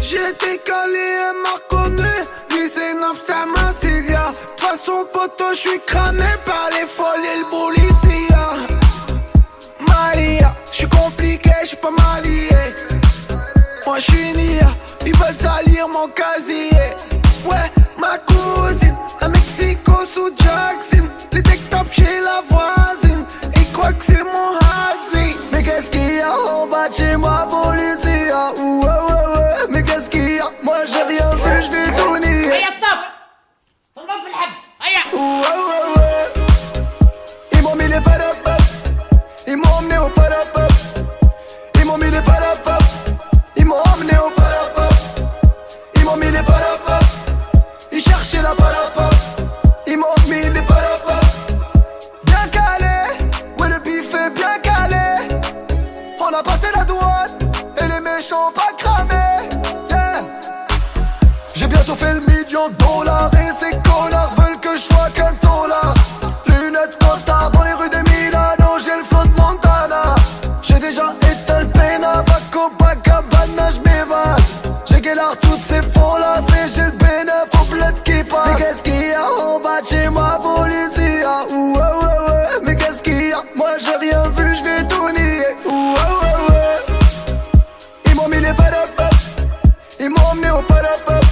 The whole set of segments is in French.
J'étais calé, elle m'a reconnu. Lui c'est Napster, Massilia. De toute façon poto, j'suis cramé par les folles et le policia. Malia, j'suis compliqué, j'suis pas marié. Moi j'suis Nia, ils veulent salir mon casier. Ouais, ma cousine, à Mexico sous Jackson. Les tech top chez la voisine, ils croient que c'est mon hazy. Mais qu'est-ce qu'il y a en bas de chez moi, policia? Ouais, ouais, ouais, mais qu'est-ce qu'il y a? Moi j'ai rien vu, j'vais tout nier. هيا ستوب طلعوا في الحبس هيا Ouais, ouais, ouais. Ils m'ont mis les padapap. Ils m'ont emmené au padapap. Ils m'ont mis les padapap. Ils m'ont emmené au padapap. Ils m'ont mis les padapap. Ils cherchaient la padapap. Ils m'ont mis les padapap. Bien calé, ouais le bif est bien calé. On a passé la douane et les méchants pas cramés. Yeah. J'ai bientôt fait le million de dollars et ces connards veulent que je sois qu'un dollar. Lunettes costard dans les rues de Milano, j'ai le flow de Montana. J'ai déjà éteint le pénal, va Copacabana, j'm'évade. J'ai guélard toutes ces faux lacets, j'ai le bénéf au bled qui passe. Mais qu'est-ce qu'il y a en bas de chez moi, policia? Ouais, ouais, ouais, mais qu'est-ce qu'il y a? Moi j'ai rien vu, j'vais tout nier. Ouais, ouais, ouais. Ils m'ont mis les padapap. Ils m'ont emmené au padapap.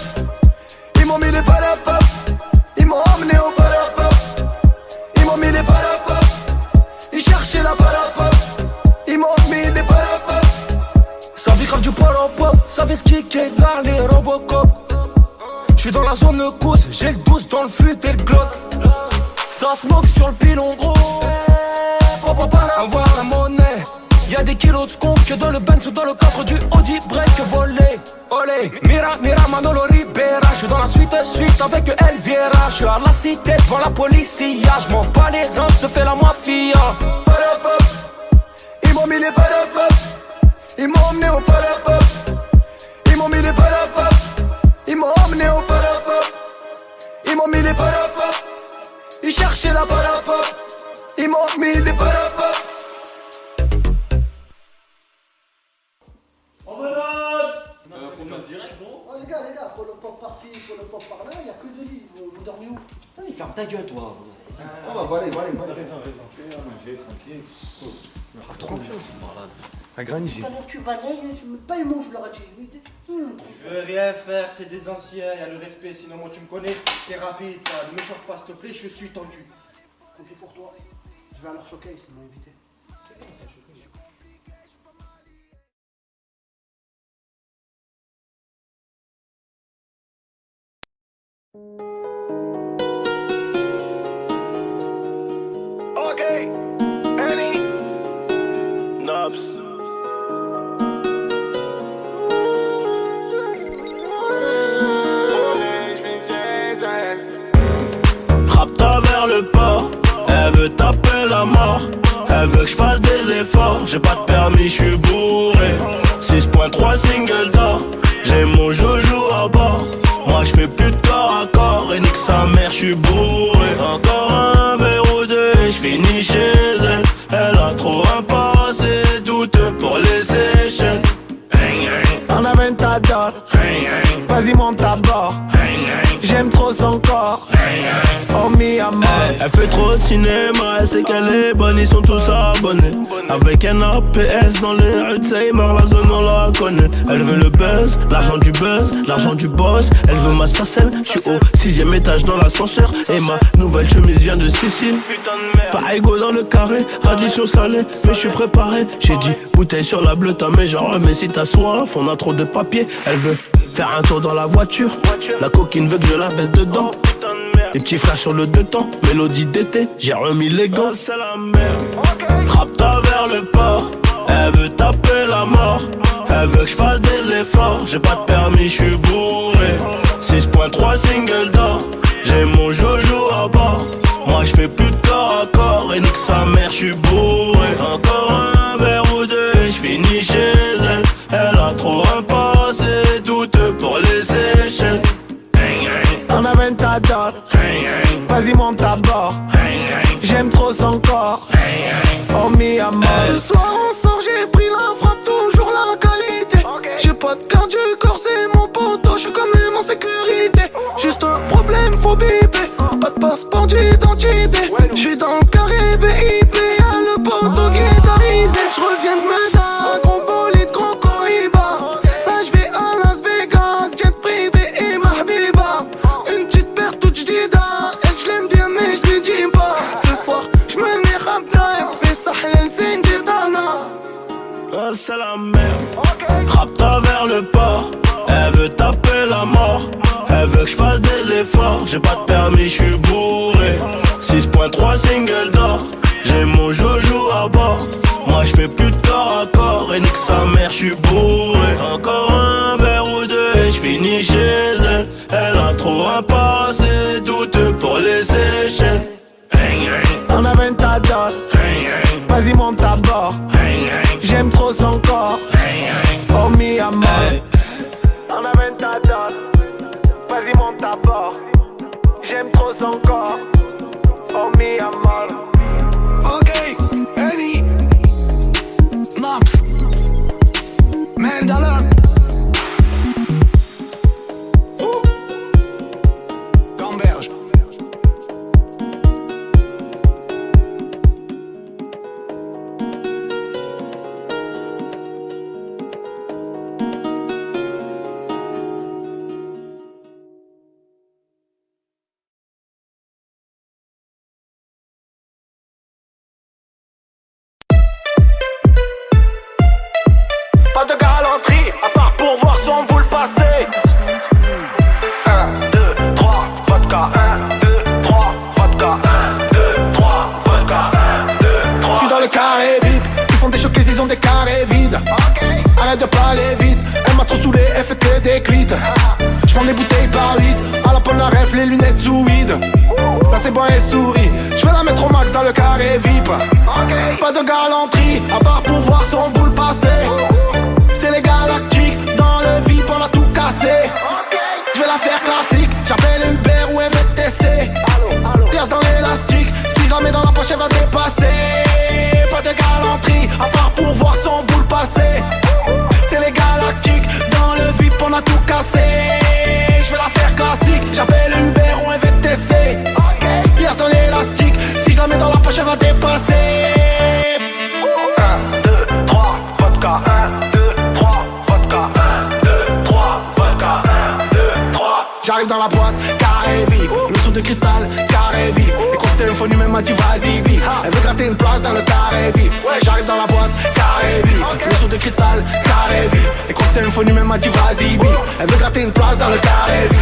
Ils m'ont mis les padapap. Ils m'ont emmené au padapap. Ils m'ont mis les padapap. Ils cherchaient la padapap. Ils m'ont mis les padapap. Ça vit grave du parapop, ça fait skicker les Robocop. J'suis dans la zone de cause, j'ai le 12 dans le fut et le Glock. Ça smoke sur le pilon gros. Papa, avoir la monnaie. Y'a des kilos de skunk que dans le Benz ou dans le coffre du Audi break volé. Olé, mira, mira, Manolo Ribera. J'suis dans la suite avec Elviera. J'suis à la cité devant la policia. J'm'en bats les reins, j'te fais la mafia. Padapap. Ils m'ont mis les padapap. Ils m'ont emmené au padapap. Ils m'ont mis les padapap. Ils m'ont emmené au padapap. Ils m'ont mis les padapap. Ils cherchaient la padapap. Ils m'ont mis les padapap. Oh les gars, pour le pop par-ci, pour le pop par-là, y'a que deux lits, vous dormez où? Vas-y, ferme ta gueule, toi. Allez, raison. Tranquille. Trop bien, c'est malade. Un granit. Tout à l'heure tu balayes, pas ils mangent leur dit. Je veux rien faire, c'est des anciens, y a le respect, sinon moi tu me connais, c'est rapide ça, ne m'échauffe pas s'il te plaît, je suis tendu. Tant pis pour toi, je vais à leur showcase, ils m'ont invité. C'est bon ça, je suis connu. Ok, Annie. Nobs. Rapta vers le port, elle veut taper la mort. Elle veut que je fasse des efforts, j'ai pas de permis, je suis bourré. 6.3 single d'or, j'ai mon joujou à bord. Moi je fais plus de corps à corps et nique sa mère, je suis bourré. Encore un verre ou deux et je finis chez elle. Elle a trop un passé douteux pour les Seychelles. En Aventador, vas-y monte à bord. J'aime trop son corps, oh mi amor. Elle fait trop de cinéma, elle sait qu'elle est bonne, ils sont tous abonnés. Avec un APS dans les rues de Seymour, la zone on la connaît. Elle veut le buzz, l'argent du boss. Elle veut ma sarcelle, je suis au 6ème étage dans l'ascenseur. Et ma nouvelle chemise vient de Sicile. Pas égaux dans le carré, addition salée, mais je suis préparé. J'ai dit bouteille sur la bleue, ta mais genre mais si t'as soif, on a trop de papier. Elle veut faire un tour dans la voiture, la coquine veut que je la baisse dedans. Les petits frères sur le deux temps, mélodie d'été, j'ai remis les gants. C'est la merde. Rapta vers le port, elle veut taper la mort. Elle veut que je fasse des efforts, j'ai pas de permis, je suis bourré. 6.3 single d'or, j'ai mon joujou à bord. Moi je fais plus de corps à corps et nique sa mère, je suis bourré. Encore à mort. Ce soir on sort, j'ai pris la frappe, toujours la qualité. J'ai pas de carte du corps, c'est mon poteau, j'suis quand même en sécurité. Juste un problème, faut biper. Pas de passeport d'identité. J'suis dans le carré BIP, y'a le poteau guitarisé. J'reviens de Meda, gros bolide, gros Cohiba. Là j'vais à Las Vegas, jet privé et mahbiba. Une petite paire toute j'dida, elle j'l'aime bien mais j'lui dis pas. Ce soir j'me mets Rabda et fais Sahlel Zindidana. Ah, c'est la merde. Rapta vers le port. Elle veut taper la mort. Elle veut que je fasse des efforts. J'ai pas de permis, je suis bourré. 6.3 single d'or. J'ai mon joujou à bord. Moi je fais plus de corps à corps. Et nique sa mère, je suis bourré. Encore un verre ou deux et je finis chez elle. Elle a trop un passé douteux pour les échelles. On a 20 à dot. Vas-y monte à bord. J'aime trop son corps. Oh mi amor. On a 20 à dot. Vas-y monte à bord. J'aime trop son corps. Oh mi amor. Ok, Annie Naps Mandala Gamberge. Pas de galanterie, à part pour voir son boule passer. 1, 2, 3, vodka. 1, 2, 3, vodka. 1, 2, 3, vodka. 1, 2, 3. J'suis dans le carré vide. Ils font des chocs, ils ont des carrés vides. Arrête de parler vite. Elle m'a trop saoulé, elle fait que des cuites. J'prends des bouteilles par 8. À la Polnareff, les lunettes sous vide. Là c'est bon et souris. J'vais la mettre au max dans le carré VIP. Pas de galanterie, à part pour voir son boule passer. C'est les galactiques, dans le vide on a tout cassé. J'vais la faire classique, j'appelle Uber ou MVTC. Pièce dans l'élastique, si je la mets dans la poche elle va dépasser. Pas de galanterie, à part pour voir son boule passer. C'est les galactiques, dans le vide on a tout cassé. J'vais la faire classique, j'appelle Uber ou MVTC. Pièce dans l'élastique, si je la mets dans la poche elle va dépasser. 1, 2, 3, vodka. 1, 2, 3, vodka. 1, 2, 3, vodka. 1, 2, 3. J'arrive dans la boîte, carré vide. Le sou de cristal, carré vide. Et quoi que c'est une folie, même m'a dit vas-y vite. Elle veut gratter une place dans le carré vide. J'arrive dans la boîte, carré vide. Le sou de cristal, carré vide. Et quoi que c'est une folie, même m'a dit vas-y vite. Elle veut gratter une place dans le carré vide.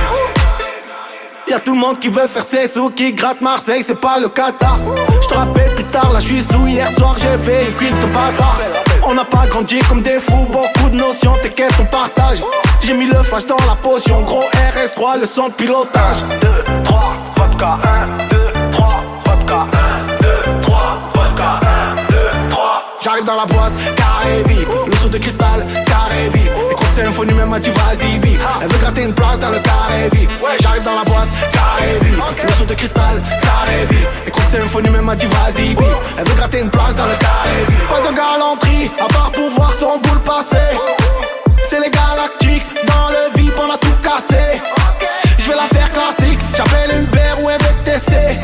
Y'a tout le monde qui veut faire ses sous, qui gratte Marseille, c'est pas le Qatar. J'te rappelle plus tard, là j'suis sous. Hier soir j'ai fait une cuite de bâtard. On n'a pas grandi comme des fous, beaucoup de notions, t'inquiète on partage. J'ai mis le flash dans la potion, gros RS3, le son de pilotage. 1, 2, 3, vodka. 1, 2, 3, vodka. 1, 2, 3, vodka. 1, 2, 3. J'arrive dans la boîte, carré vide. Le sou de cristal, carré vide. Et quoi que c'est un faux numéro, m'a dit vas-y vite. Elle veut gratter une place dans le carré vide. J'arrive dans la boîte, carré vide. Le sou de cristal, carré vide. Et quoi que c'est un faux numéro, m'a dit vas-y vite. Elle veut gratter une place dans le carré vide. Pas de galanterie, à part pour voir son boule passer. C'est les galactiques, dans le vide on a tout cassé. J'vais la faire classique, j'appelle Uber ou MVTC.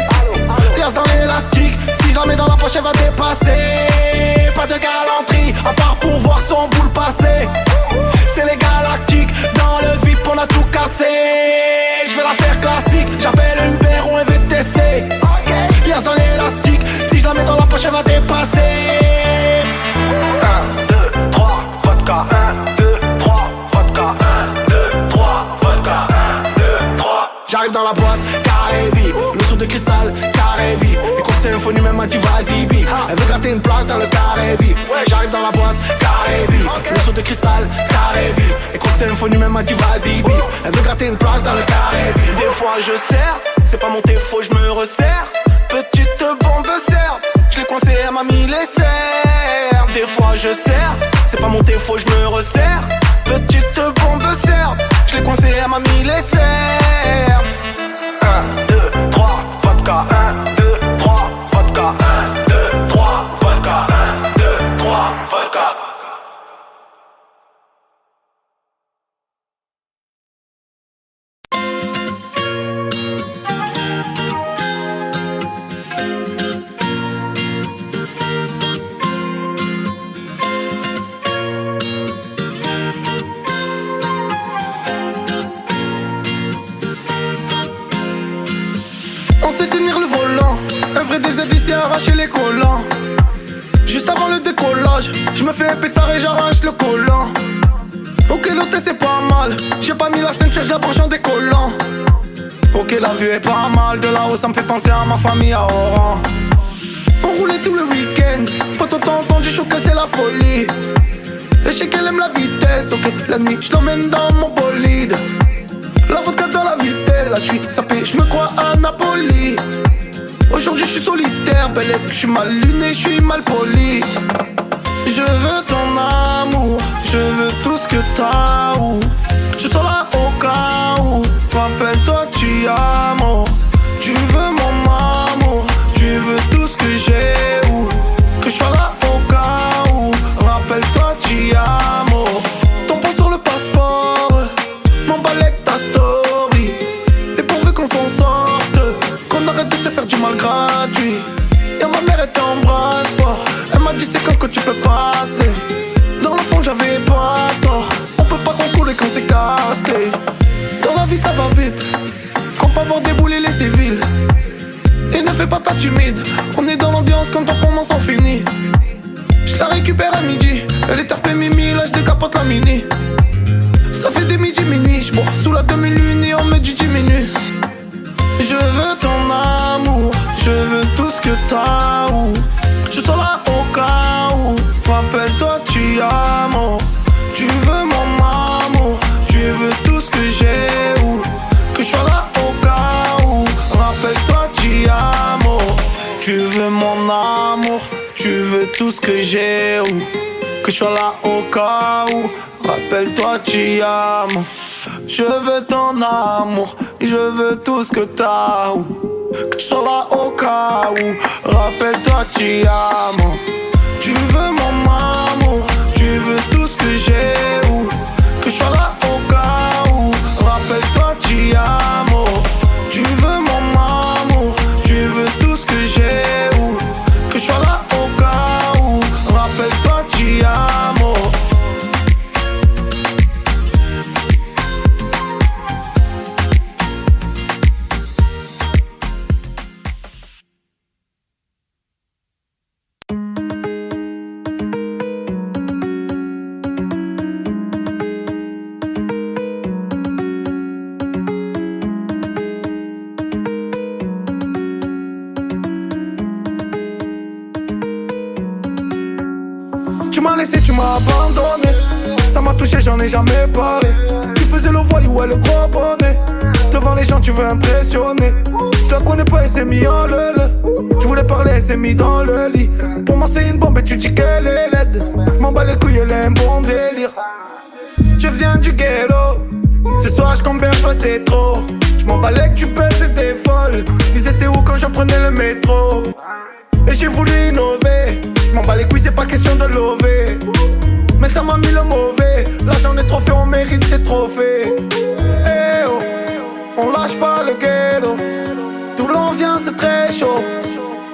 Pièce dans l'élastique, si je la mets dans la poche elle va dépasser. Pas de galanterie, à part pour voir son boule passer. C'est les galactiques, dans le vide on a tout cassé. J'vais la faire classique, j'appelle Uber ou MVTC. Pièce dans l'élastique, si je la mets dans la poche elle va dépasser. 1, 2, 3, vodka. 1, 2, 3, vodka. 1, 2, 3, vodka. 1, 2, 3. J'arrive dans la boîte, carré vide. Le sou de cristal, carré vide. Et quoi que c'est un faux numéro, m'a dit vas-y vite. Elle veut gratter une place dans le carré vide. J'arrive dans la boîte, carré vide. Le sou de cristal, carré vide. Et quoi que c'est un faux numéro, m'a dit vas-y vite. Elle veut gratter une place dans le carré vide. Des fois je sers, c'est pas mon défaut, je me resserre. Petite bombe serre, je l'ai coincé, elle m'a mis les serres. Des fois je sers, c'est pas mon défaut, je me resserre. Petite bombe serre, je l'ai coincé, elle m'a mis les serres. 1, 2, 3, vodka. 1, 2, 3, vodka. 1, 2, 3, vodka. 1, 2, arraché les collants. Juste avant le décollage, je me fais un pétard et j'arrache le collant. Ok, l'hôtel c'est pas mal. J'ai pas mis la ceinture, je la branche en décollant. Ok, la vue est pas mal. De là-haut, ça me fait penser à ma famille à Oran. On roulait tout le week-end. Pas tout entendu, je que c'est la folie. Et je sais qu'elle aime la vitesse. Ok, la nuit, je l'emmène dans mon bolide. La vodka dans la vitelle. Là, je suis sapé, je me crois à Napoli. Aujourd'hui, je suis solitaire. Belle est que je suis mal luné, je suis mal poli. Je veux ton amour, je veux tout ce que t'as. Où je serai là au cas où. Rappelle-toi, tu as mort. Tu veux mon amour, tu veux tout ce que j'ai. Où que je sois là au cas où. Rappelle-toi, tu as mort. Ton poids sur le passeport, m'emballe avec ta story. Et pourvu qu'on s'en sorte, qu'on arrête de se faire du mal gratuit. Y'a ma mère, elle t'embrasse fort. Elle m'a dit c'est quand que tu peux passer. Dans le fond j'avais pas tort. On peut pas contrôler quand c'est cassé. Dans la vie ça va vite. Qu'on peut avoir déboulé les civils. Et ne fais pas ta timide. On est dans l'ambiance quand on commence on finit. Je la récupère à midi. Elle est tarpée mimi, là je décapote la mini. Ça fait des midi minuit. J'bois sous la demi-lune et on me dit diminue. Je veux ton amour, je veux tout ce que t'as. Où je serai là au cas où. Rappelle-toi, tu as mort. Tu veux mon amour, tu veux tout ce que j'ai. Où que je sois là au cas où. Rappelle-toi, tu as mort. Tu veux mon amour, tu veux tout ce que j'ai. Où que je sois là au cas où. Rappelle-toi, tu as mort. Je veux ton amour, je veux tout ce que t'as. Que tu sois là au cas où. Rappelle-toi, tu as mort. Tu veux mon amour, tu veux tout ce que j'ai. Où que je sois là au cas où. Rappelle-toi, tu as mort. Tu veux mon amour, tu veux tout ce que j'ai. Où que je sois là au cas où. Rappelle-toi, tu as mort. Tu m'as laissé, tu m'as abandonné. Ça m'a touché, j'en ai jamais parlé. Tu faisais le voyou, ouais, le gros bonnet. Devant les gens, tu veux impressionner. Je la connais pas, elle s'est mis en le. Je voulais parler, elle s'est mis dans le lit. Pour moi, c'est une bombe et tu dis qu'elle est laide. Je m'en bats les couilles, elle a un bon délire. Je viens du ghetto. Ce soir, je converge, ouais, c'est trop. Je m'en bats les que tu pèses, c'était folle. Ils étaient où quand je prenais le métro? Et j'ai voulu innover. M'en bats les couilles, c'est pas question de lever. Mais ça m'a mis le mauvais. Là j'en ai trop fait, on mérite des trophées. Eh oh, on lâche pas le ghetto. Tout l'ambiance c'est très chaud.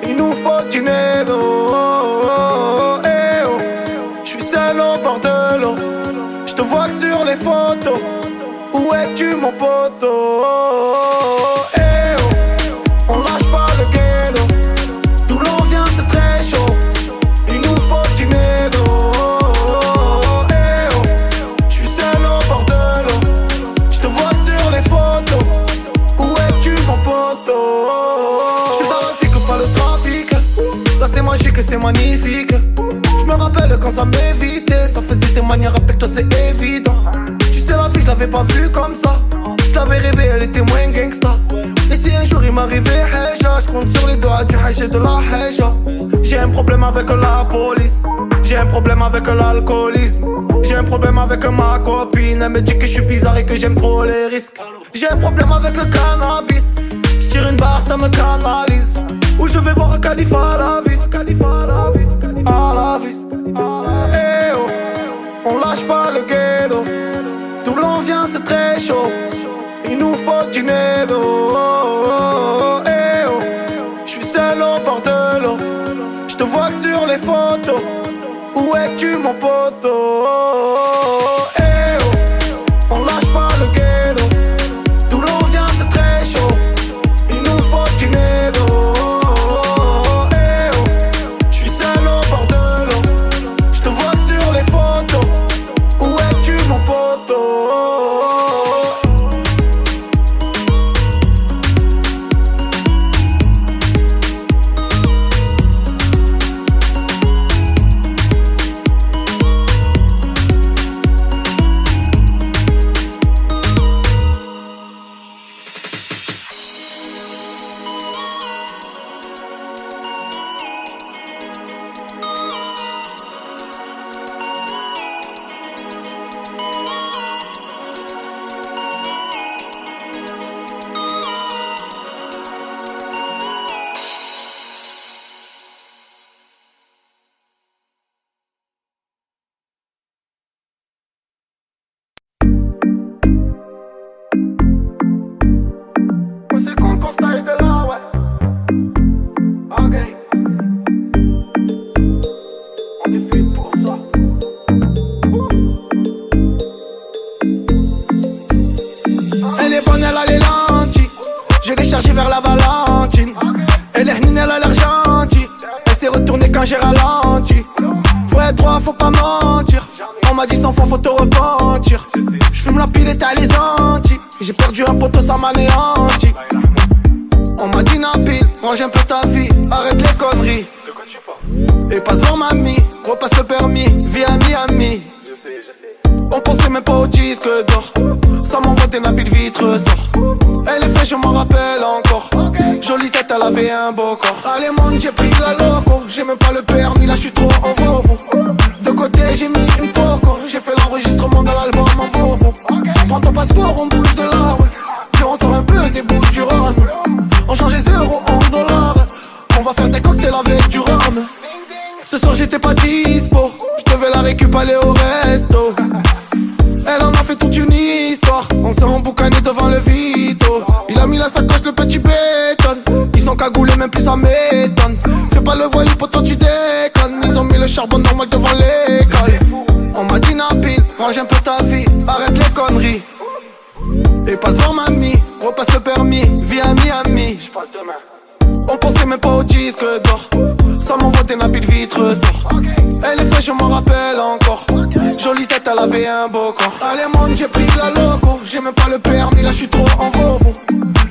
Il nous faut du Nedo. Eh oh, j'suis seul au bord de l'eau. J'te vois que sur les photos. Où es-tu mon poteau? Eh oh, on lâche pas le ghetto. Tout l'ambiance c'est très chaud. Il nous faut du Nedo. Eh oh, j'suis seul au bord de l'eau. J'te vois sur les photos. Où es-tu mon poteau? J'suis dans la vie que pas le trafic. Là c'est magique et c'est magnifique. J'me rappelle quand ça m'évitait. Ça faisait des manières, rappelle-toi c'est évident. Tu sais la vie je l'avais pas vue comme ça. Je l'avais rêvé, elle était moins gangsta. Et si un jour il m'arrivait Heja, je compte sur les doigts du Hajj et de la Heja. J'ai un problème avec la police. J'ai un problème avec l'alcoolisme. J'ai un problème avec ma copine. Elle me dit que je suis bizarre et que j'aime trop les risques. J'ai un problème avec le cannabis. Je tire une barre, ça me canalise. Où je vais voir un calife à la vis. À la vis. Eh oh, on lâche pas le ghetto. Tout l'ambiance c'est très chaud. Il nous faut du Nedo. Eh oh, j'suis seul au bord de l'eau. J'te vois que sur les photos. Où es-tu mon poteau? Eh oh, on lâche pas le ghetto. Tout l'ambiance c'est très chaud. Il nous faut du Nedo. Eh oh, est fait pour ça. Elle est bonne, elle a les lentilles. Je l'ai chargée vers la Valentine. Elle est hnine, elle a l'air gentille. Elle s'est retournée quand j'ai ralenti. Faut être droit, faut pas mentir. On m'a dit 100 fois, faut te repentir. J'fume la pile et t'as les Antilles. J'ai perdu un poteau, ça m'anéantit. On m'a dit Nabil, range un peu ta vie, arrête les conneries. Et passe voir mamie, repasse le permis, vie à Miami. On pensait même pas au disque d'or. Ça m'envoie des Nabil vite ressort. Elle est fraîche, je m'en rappelle encore. Jolie tête, elle avait un beau corps. Allez monde, j'ai pris la loco. J'ai même pas le permis, là je suis trop en Volvo. De côté j'ai mis une coco. J'ai fait l'enregistrement de l'album en Volvo. Prends ton passeport, on bouge de là, ouais. Puis on sort un peu des bouches du Rhône. On change les euros en dollars. On va faire des cocktails avec du rhum. Ce soir j'étais pas dispo. Je devais la récupérer aller au resto. Elle en a fait toute une histoire. On s'est emboucané devant le Vito. Il a mis la sacoche, le petit béton. Ils sont cagoulés, même plus ça m'étonne. Fais pas le voyou, poteau, tu déconnes. Ils ont mis le charbon normal devant l'école. On m'a dit Nabil, range un peu ta vie, arrête les conneries. Et passe voir mamie, repasse le permis, vie à Miami. On pensait même pas au disque d'or. Ça m'envoie des Nabil vite ressort. Elle est fraîche, je m'en rappelle encore. Jolie tête, elle avait un beau corps. Allez monde, j'ai pris la loco. J'ai même pas le permis, là je suis trop en Volvo.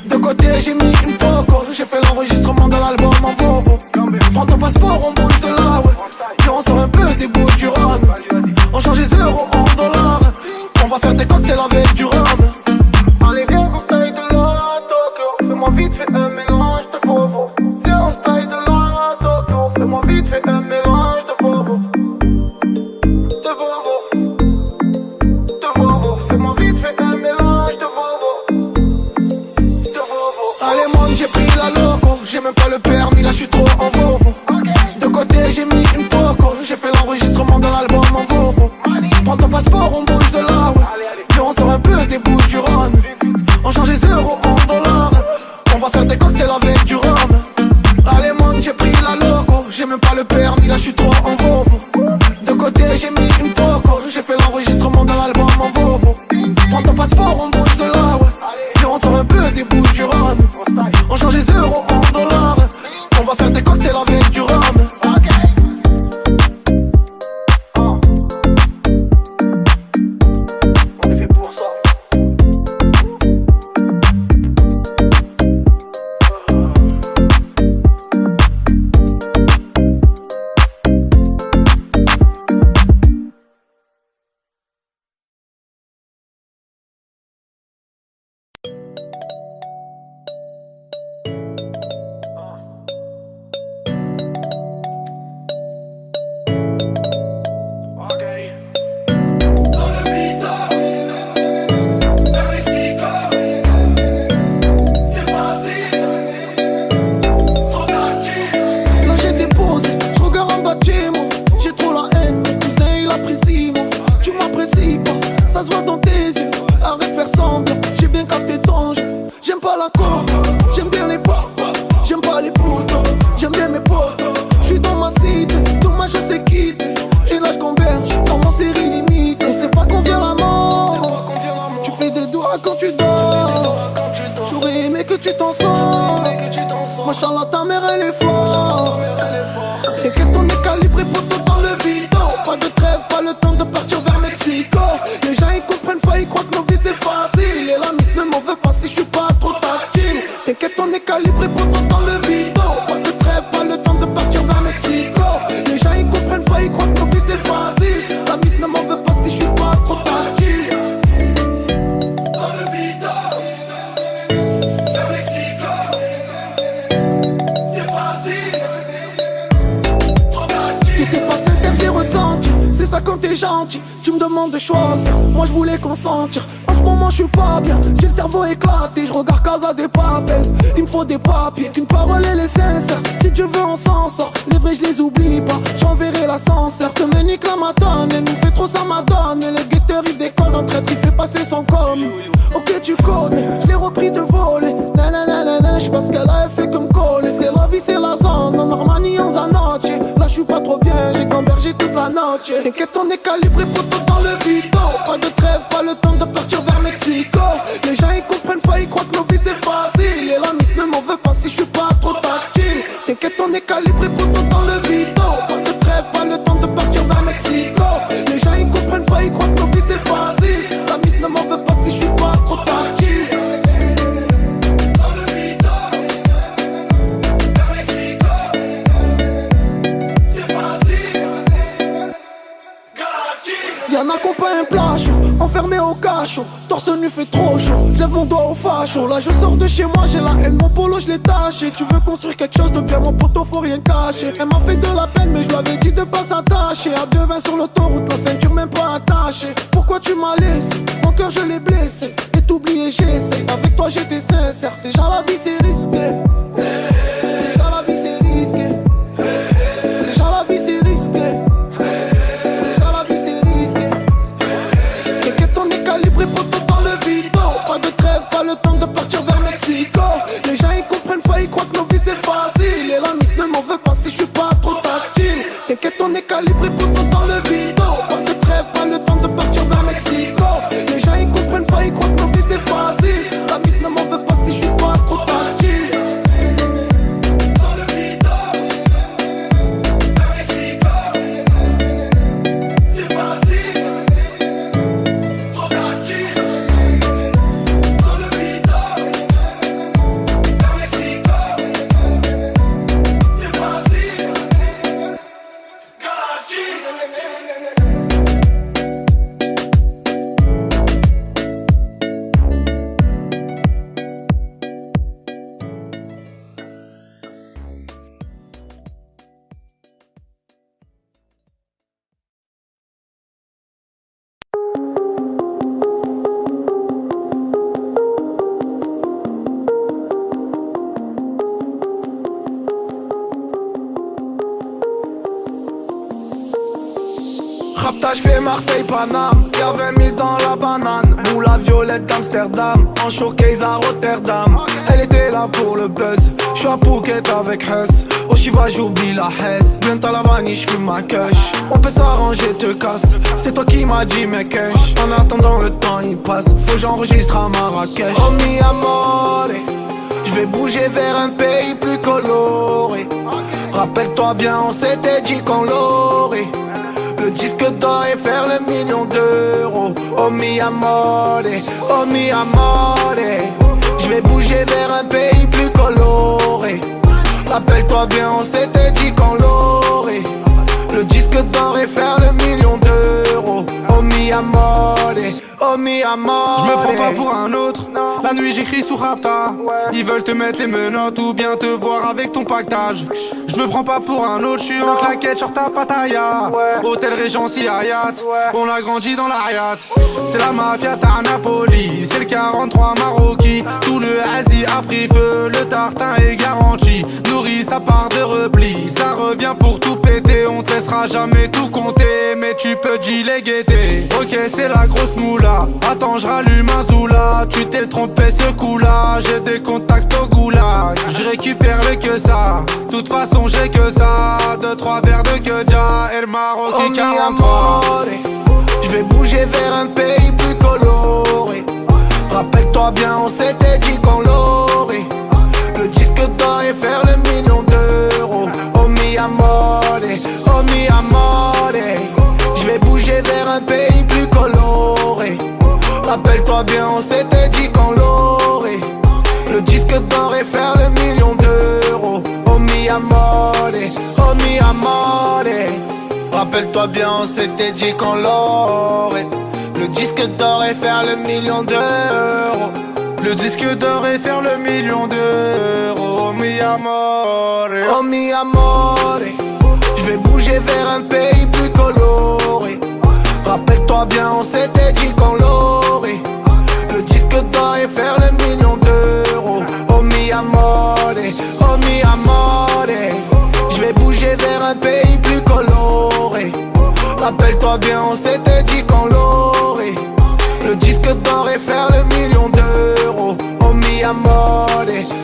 De côté j'ai mis une coco. J'ai fait l'enregistrement de l'album en Volvo. Prends ton passeport, on bouge de là, ouais. Puis on sort un peu des bouches du Rhône. On change les euros en dollars. On va faire des cocktails avec du rhum. Allez viens on style de la Tokyo. Fais-moi vite, fais un mélange de Volvo. Viens on style de la Tokyo. Fais-moi vite, fais un mélange de Volvo. De Volvo. De Volvo. Fais-moi vite, fais un mélange de Volvo. De Volvo. Allez monde, j'ai pris la loco. J'ai même pas le permis, là je suis trop en Volvo. De côté j'ai mis une coco. J'ai fait l'enregistrement de l'album en Volvo. Prends ton passeport, on bouge de là, ouais. Puis on sort un peu des bouches du Rhône. On change les euros en dollars. On va faire des cocktails avec du rhum. Allez monde, j'ai pris la loco. J'ai même pas le permis, là je suis trop en Volvo. De côté j'ai mis une coco. J'ai fait l'enregistrement de l'album en Volvo. Prends ton passeport, on bouge de là, ouais. Puis on sort un peu des bouches du Rhône. On change les euros en dollars. On va faire des cocktails avec du rhum. On est fait pour ça. Ça se voit dans tes yeux, arrête de faire semblant. J'ai bien capté ton jeu. J'aime pas la coke, j'aime bien les pop. J'aime pas les potos, j'aime bien mes potes. J'suis dans ma cité, dommage je sais quitter. Et là j'converge dans mon série limite. On sait pas qu'on vient la mort. Tu fais des doigts quand tu dors. J'aurais aimé que tu t'en sors. Machallah ta mère elle est forte. T'inquiète on est calibré poto dans le vide. Pas de trêve, pas le temps de partir vers Mexico. Les gens ils comprennent pas, ils croient que nos vies c'est facile. Et la miss ne m'en veut pas si je suis pas trop tactile. T'inquiète on est calibré poto dans le vide. Pas de trêve, pas le temps de partir vers Mexico. Les gens ils comprennent pas, ils croient que nos vies c'est facile. La miss ne m'en veut pas si je suis pas trop tactile. Dans le vide, vers Mexico. C'est facile. T'étais pas sincère, je l'ai ressenti. C'est ça quand t'es gentil, tu me demandes de choisir. Moi je voulais consentir. En ce moment je suis pas bien, j'ai le cerveau éclaté. Je regarde Casa des papels, il me faut des papiers. Qu'une parole elle est sincère, si tu veux on s'en sort. Les vrais je les oublie pas, j'enverrai l'ascenseur. Te me nique la matone, elle nous fait trop ça madone. Et le guetteur il décolle en traître, il fait passer son com. Ok tu connais, je l'ai repris de voler. Nanana, je pense qu'elle a fait comme coller. C'est la vie, c'est la zone, en Armani, en Zanoche. Là je suis pas trop bien, j'ai gambergé toute la la noche. T'inquiète, on est calibré pour tout dans le vito. Pas de trêve, pas le temps de partir vers Mexico. Les gens ils comprennent pas, ils croient que nos vies c'est facile. Et la miss ne m'en veut pas si je suis pas trop tactile. T'inquiète, on est calibré pour tout dans le vito. Pas de trêve, pas le temps de partir vers Mexico. Les gens ils comprennent pas, ils croient que nos vies c'est facile. La miss ne m'en veut pas si je suis pas trop tactile. Y'en a qu'on pas un plat chaud, enfermé au cachot. Torse nu fait trop chaud, je lève mon doigt au facho. Là je sors de chez moi, j'ai la haine, mon polo je l'ai taché. Tu veux construire quelque chose de bien, mon poteau faut rien cacher. Elle m'a fait de la peine mais je lui avais dit de pas s'attacher. À 2,20 sur l'autoroute, la ceinture même pas attachée. Pourquoi tu m'as laissé, mon cœur je l'ai blessé. Et t'oublier j'essaie, avec toi j'étais sincère. Déjà la vie c'est risqué. Déjà la vie c'est risqué. Déjà la vie c'est risqué. Calibré pour tout dans le vito. Pas de trêve, pas le temps de partir vers Mexico. Les gens ils comprennent pas, ils croient que nos vies c'est facile. Et la miss ne m'en veut pas si je suis pas trop tactile. T'inquiète, on est calibré pour tout dans le vito. Pas de trêve, pas le temps de partir vers Mexico. Les gens ils comprennent pas, ils croient que nos vies c'est facile. La miss ne m'en veut pas si je suis pas trop tactile. Dans le vito, vers Mexico. C'est facile. Raptage fait Marseille Paname, y'a 20 000 dans la banane. Moula violette d'Amsterdam, en showcase à Rotterdam. Elle était là pour le buzz, j'suis à Phuket avec Hess. Au Shiva j'oublie la Hesse, bientôt à la vanille j'fume ma kush. On peut s'arranger, te casse, c'est toi qui m'as dit mec cash. En attendant le temps il passe, faut j'enregistre à Marrakech. Oh mi amore, j'vais bouger vers un pays plus coloré. Rappelle-toi bien on s'était dit qu'on l'aurait. Le disque d'or et faire le million d'euros. Oh mi amore, oh mi amore. J'vais bouger vers un pays plus coloré. Rappelle-toi bien on s'était dit qu'on l'aurait. Le disque d'or et faire le million d'euros. Oh mi amore, oh mi amore. Je me prends pas pour un autre. La nuit j'écris sous Rapta. Ils veulent te mettre les menottes ou bien te voir avec ton pactage. Je me prends pas pour un autre, je suis en claquette sur ta pataya. Hôtel Regency Hayat, on a grandi dans l'Ariat. C'est la mafia à Napoli, c'est le 43 Maroki. Tout le Asie a pris feu, le tartin est garanti. Nourris sa part de repli, ça revient pour tout péter. On te laissera jamais tout compter, mais tu peux gilet guetter. Ok c'est la grosse moula, attends je rallume un Zoula. Tu t'es trompé ce coup là, j'ai des contacts au goulag. Je récupère le que ça, toute façon j'ai que ça. 2-3 verres de Kedja et le Maroc et 43. J'vais bouger vers un pays plus coloré. Rappelle-toi bien on s'était dit qu'on l'aurait. Le disque d'or et faire le million d'euros. Oh mi amore, oh mi amore. J'vais bouger vers un pays plus coloré. Rappelle-toi bien on s'était dit qu'on l'aurait. Le disque d'or et faire le million d'euros. Oh mi amore, oh mi amore. Rappelle-toi bien on s'était dit qu'on l'aurait. Le disque d'or et faire le million d'euros. Le disque d'or et faire le million d'euros. Oh mi amore, oh mi amore. J'vais bouger vers un pays plus coloré. Rappelle-toi bien on s'était dit qu'on l'aurait. Le disque d'or et faire le million d'euros. Oh mi amore, oh mi amore. J'vais bouger vers un pays plus coloré. Rappelle-toi bien on s'était dit qu'on l'aurait. Le disque d'or et faire le million d'euros. Oh mi amore,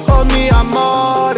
oh mi amore.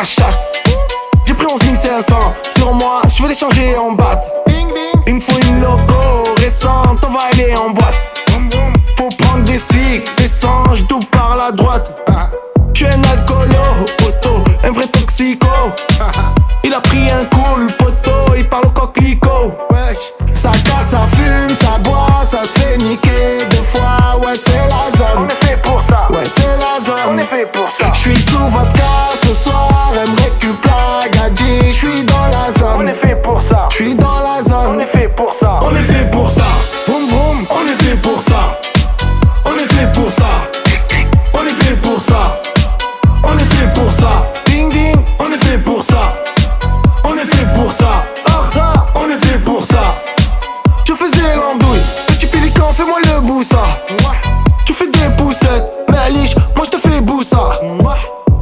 la chatte. J'ai pris 11 500 sur moi, je veux les changer en batte. Il me faut une loco récente, on va aller en boîte. Faut prendre des cycles, des sangs, tout par la droite. J'suis un alcoolo, poteau, un vrai toxico. Il a pris un coup, le poteau, il parle au coquelicot. Ça carte, ça fume, ça boit, ça se fait niquer deux fois. Ouais, c'est la zone. On est fait pour ça. Ouais, c'est la zone. On est fait pour ça. J'suis sous vodka ce soir, elle me récup la gadji. J'suis dans la zone. On est fait pour ça. J'suis dans la zone. On est fait pour ça. On est fait pour ça. Boum boum. On est fait pour ça. On est fait pour ça. On est fait pour ça. On est fait pour ça. Ding ding. On est fait pour ça. On est fait pour ça. On est fait pour ça. Je faisais l'andouille. Petit pélican, fais-moi le boussa. Tu fais des poussettes. Mais Alice, moi je te fais boussa.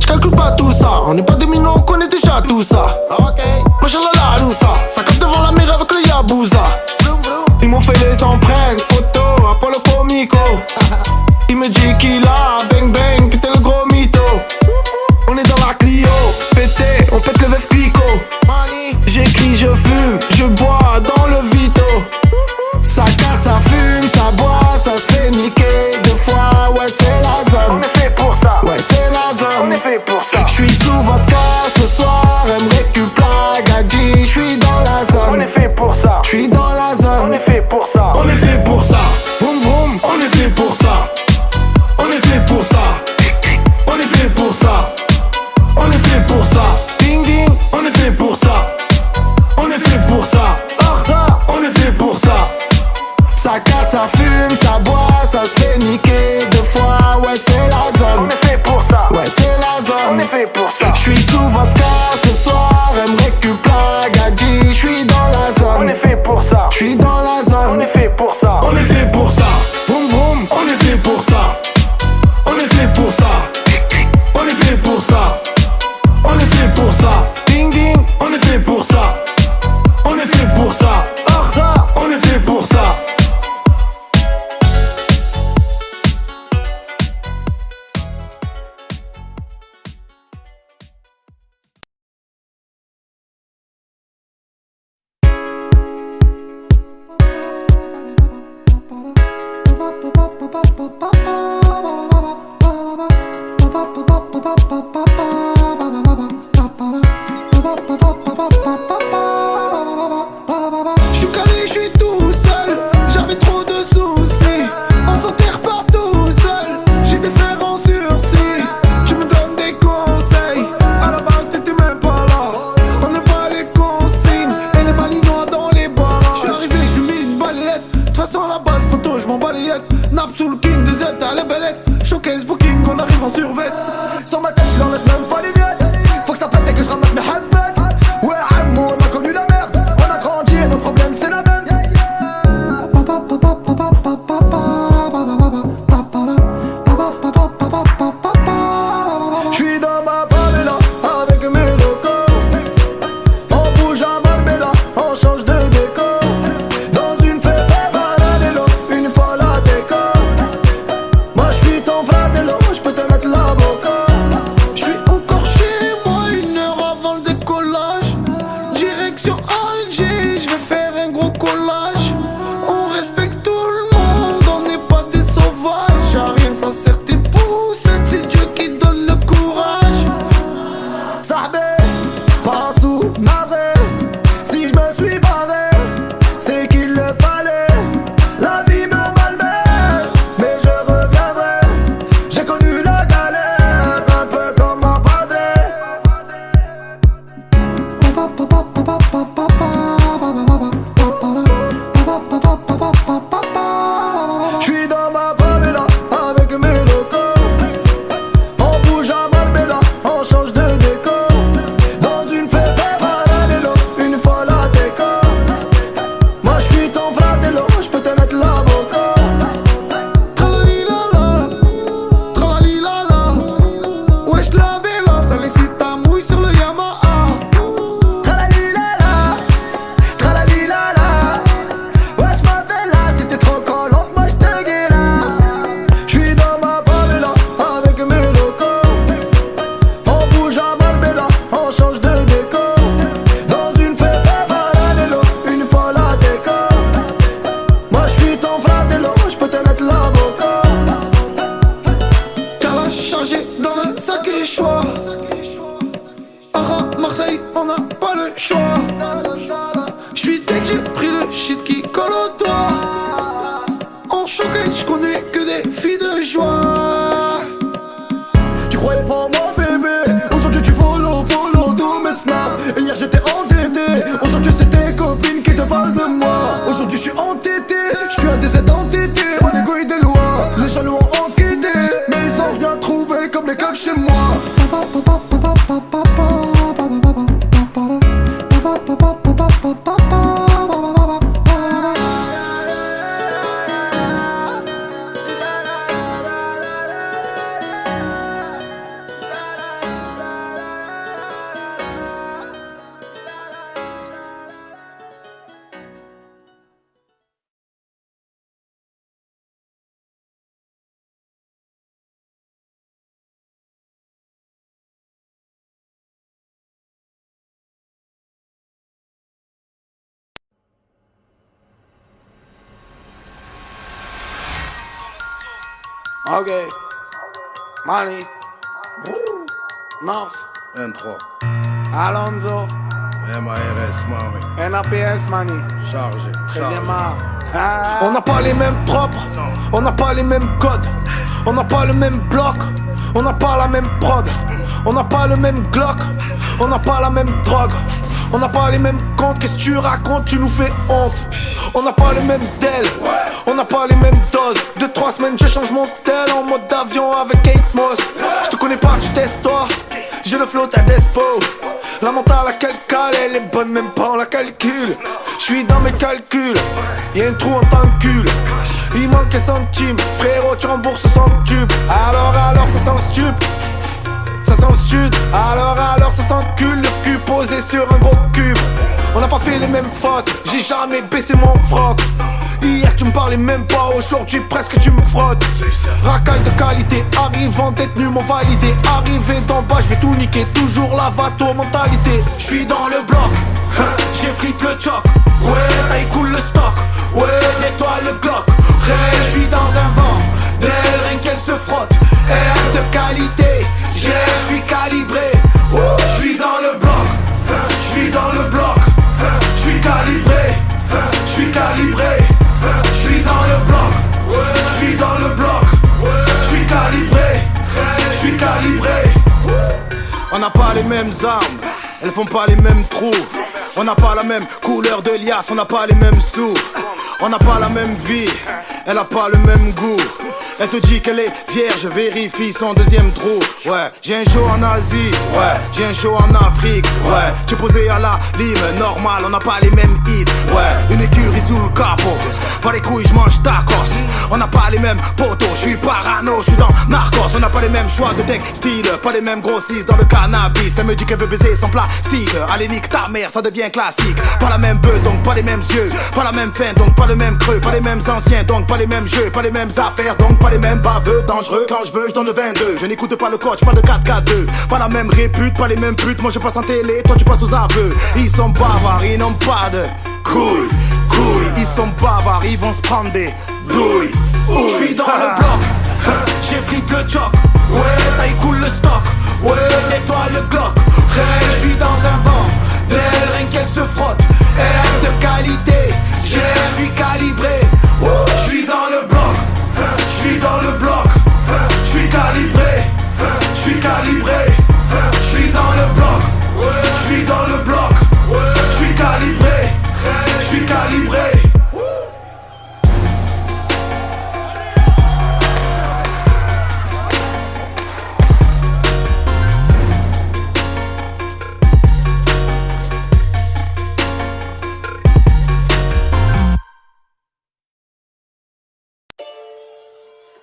J'calcule pas tout ça. On n'est pas des minots, on connaît déjà tout ça. Moi j'ai la loussa. Ça capte devant la mer avec le Yabusa. Ils m'ont fait les empreintes, photos, Apollo Comico. Il me dit qu'il a bang bang, putain le gros mytho. On est dans la Clio, pété, on pète le veuf Clico. J'écris, je fume, je bois dans le Vito. Ça carte, ça fume, ça boit, ça se fait niquer deux fois. Ouais, c'est la zone. On est fait pour ça. Ouais, c'est la zone. On est fait pour ça. J'suis sous vodka ce soir, elle me récup la gadji. J'suis dans la zone. On est fait pour ça. J'suis dans la zone. On est fait pour ça. On est fait pour ça. Boum boum. On est fait pour ça. On est fait pour ça. On est fait pour ça. On est fait pour ça. Ding ding. On est fait pour ça. On est fait pour ça. On est fait pour ça. Ça carte, ça fume, ça boit, ça se fait niquer deux fois. Ouais, c'est la zone. On est fait pour ça. Ouais, c'est la zone. On est fait pour ça. J'suis sous vodka ce soir, elle me récup la gadji. J'suis dans la zone. On est fait pour ça. J'suis dans la zone. On est fait pour ça. On est fait pour ça. Boum boum. On est fait pour ça. On est fait pour ça. On est fait pour ça. On est fait pour ça. Ding ding. On est fait pour ça. On est fait pour ça. On est fait pour ça. J'suis calé, j'suis tout seul. J'avais trop de soucis. On s'enterre pas tout seul. J'ai des frères en sursis. Tu me donnes des conseils. À la base t'étais même pas là. On n'est pas les consignes. Et les malinois dans les bars. J'suis arrivé, j'lui mis une balayette. De toute façon à la base poto j'm'en bats les yeux. Nap sous le king des aides à la belette. Showcase booking, on arrive en survêt. Sur ma tête j'en laisse même pas les miettes. Faut que ça pète et que je ramasse mes habbettes. Ouais Ammo, on a connu la merde. On a grandi et nos problèmes c'est la même. J'suis dans ma favela avec mes locaux. On bouge à Marbella, on change de décor. Dans une fête Baranello, une fois la déco. Moi j'suis ton fratello, j'peux te mettre la boca. J'suis encore chez moi 1 heure avant le décollage. Direction Alger, j'vais faire un gros collage. On respecte tout le monde, on n'est pas des sauvages. À rien ça sert tes poussettes, c'est Dieu qui donne le courage. صاحبي on n'a pas le choix. J'suis dès que j'ai pris le shit qui colle au doigt. En showcase, j'connais que des filles de joie. Tu croyais pas en moi bébé, aujourd'hui tu follow tous mes snaps. Et hier j'étais endetté, aujourd'hui c'est tes copines qui te parlent de moi. Aujourd'hui je suis entêté, je suis un des identités. Mon ego il est loin, les jaloux ont enquêté, mais ils ont rien trouvé comme les keufs chez moi. Ok, Money, North, N3, Alonso, MARS, Mami, NAPS Money, chargé, 13e art. On n'a pas les mêmes propres, on n'a pas les mêmes codes, on n'a pas le même bloc, on n'a pas la même prod, on n'a pas le même Glock, on n'a pas la même drogue, on n'a pas les mêmes comptes. Qu'est-ce que tu racontes, tu nous fais honte. On n'a pas le même tel, on n'a pas les mêmes doses. 2-3 semaines je change mon tel en mode avion avec Kate Moss. Je te connais pas, tu testes toi, j'ai le flow à Despo. La mentale à calcale, elle est bonne même pas on la calcule. Je suis dans mes calculs, y'a un trou en tentacule. Il manque un centime, frérot tu rembourses sans tube. Alors ça sent stup, ça sent stud. Alors ça sent cul, le cul posé sur un gros cube. On n'a pas fait les mêmes fautes, j'ai jamais baissé mon froc. Hier tu me parlais même pas, aujourd'hui presque tu me frottes. Racaille de qualité, arrivant détenu m'ont validé. Arrivé d'en bas, je vais tout niquer, toujours la vato mentalité. Je suis dans le bloc, j'ai frite le choc. Ouais, ça écoule le stock, ouais, nettoie le Glock. Je suis dans un vent, d'elle rien qu'elle se frotte. Air de qualité, je suis calibré. Je suis dans le bloc, je suis dans le bloc. Je suis calibré, je suis calibré. Je suis dans le bloc, je suis dans le bloc. Je suis calibré, je suis calibré. On n'a pas les mêmes armes, elles font pas les mêmes trous. On n'a pas la même couleur de liasse, on n'a pas les mêmes sous. On n'a pas la même vie, elle a pas le même goût. Elle te dit qu'elle est vierge, vérifie son deuxième trou. Ouais, j'ai un show en Asie, ouais, j'ai un show en Afrique. Ouais, j'ai posé à la lime, normal, on n'a pas les mêmes hits. Ouais, une écurie sous le capot, pas les couilles, j'mange tacos. On n'a pas les mêmes potos, j'suis parano, j'suis dans Narcos. On n'a pas les mêmes choix de textile, pas les mêmes grossistes dans le cannabis. Elle me dit qu'elle veut baiser sans plastique, allez nique ta mère, ça devient classique. Pas la même beuh, donc pas les mêmes yeux. Pas la même fin, donc pas le même creux. Pas les mêmes anciens, donc pas les mêmes jeux. Pas les mêmes affaires, donc pas les mêmes baveux. Dangereux, quand je veux, je donne le 22. Je n'écoute pas le coach, pas de 4K2. Pas la même répute, pas les mêmes putes. Moi je passe en télé, toi tu passes aux aveux. Ils sont bavards, ils n'ont pas de couilles. Ils sont bavards, ils vont se prendre des douilles. Je suis dans le bloc, j'ai frite le choc. Ouais, ça écoule le stock. Ouais, nettoie le Glock. Je suis dans un vent, d'elle rien qu'elle se frotte. Air de qualité, je suis calibré. Je suis dans le bloc, je suis dans le bloc. Je suis calibré, je suis calibré. Je suis dans le bloc, je suis dans le bloc. Je suis calibré, je suis calibré.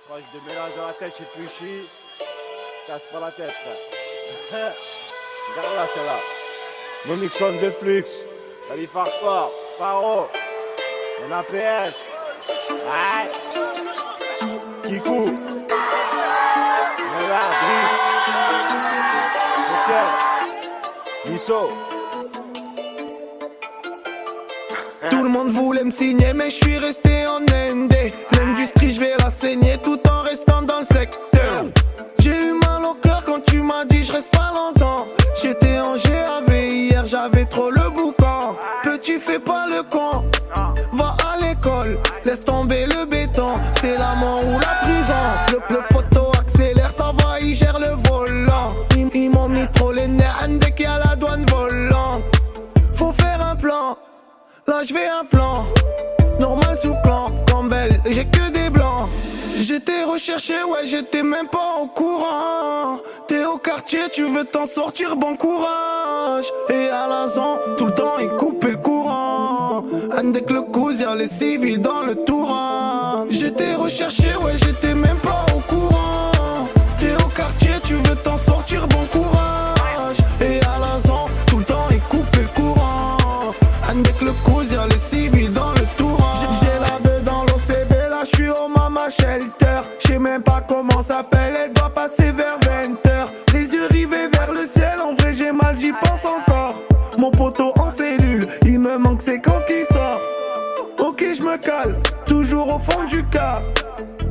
Quand je te mélange dans la tête, je suis plus chi. Casse pas la tête, frère. Regarde là, celle-là. Mon Nixon de Flux. Salut Farquhar, Paro. NAPS. Aïe. Kikou. Voilà, Brice. Ok. Misso. Tout le monde voulait me signer mais je suis resté en ND. L'industrie je vais la saigner tout en restant dans le secteur. J'ai eu mal au cœur quand tu m'as dit je reste pas longtemps. J'étais en GAV hier, avait trop le boucan. Petit fais pas le con, va à l'école, laisse tomber le béton. C'est la mort ou la prison. Le poteau accélère, ça va, il gère le volant. Ils m'ont mis trop les nerfs dès qu'il y a la douane volante. Faut faire un plan, là je fais un plan. Normal sous clan, Campbell, j'ai que des blancs. J'étais recherché, ouais j'étais même pas au courant. T'es au quartier, tu veux t'en sortir, bon courage. Et à l'instant, tout le temps il coupait le courant. Avec le cousin, y'a les civils dans le Touran. J'étais recherché, ouais j'étais même pas au courant. T'es au quartier, tu veux t'en sortir, bon courage. Et à l'instant, tout le temps il coupait le courant. Avec le cousin, y'a les civils dans le Touran. J'ai la beuh dans l'OCB, là j'suis au Mama Shelter. J'sais même pas comment s'appelle, elle doit passer vers 20h. Les yeux rivés vers le ciel, en vrai j'ai mal, j'y pense encore. Mon poteau en cellule, il me manque c'est quand qu'il sort. Ok j'me cale, toujours au fond du car.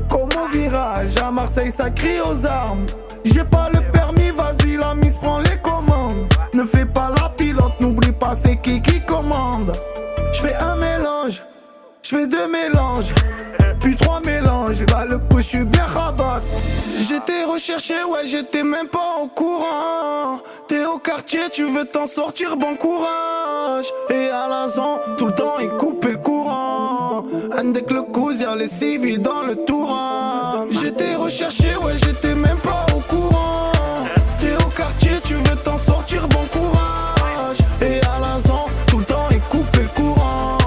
Comme au virage, à Marseille ça crie aux armes. J'ai pas le permis, vas-y la mise prend les commandes. Ne fais pas la pilote, n'oublie pas c'est qui commande. J'fais un mélange, j'fais deux mélanges, puis trois mélanges. Là le coup j'suis bien rabat. J'étais recherché, ouais j'étais même pas au courant. T'es au quartier, tu veux t'en sortir, bon courage. Et à l'instant, tout le temps il coupait le courant. Avec le cousin, y'a les civils dans le Touran. J'étais recherché, ouais j'étais même pas au courant. T'es au quartier, tu veux t'en sortir, bon courage. Et à l'instant, tout le temps il coupait le courant.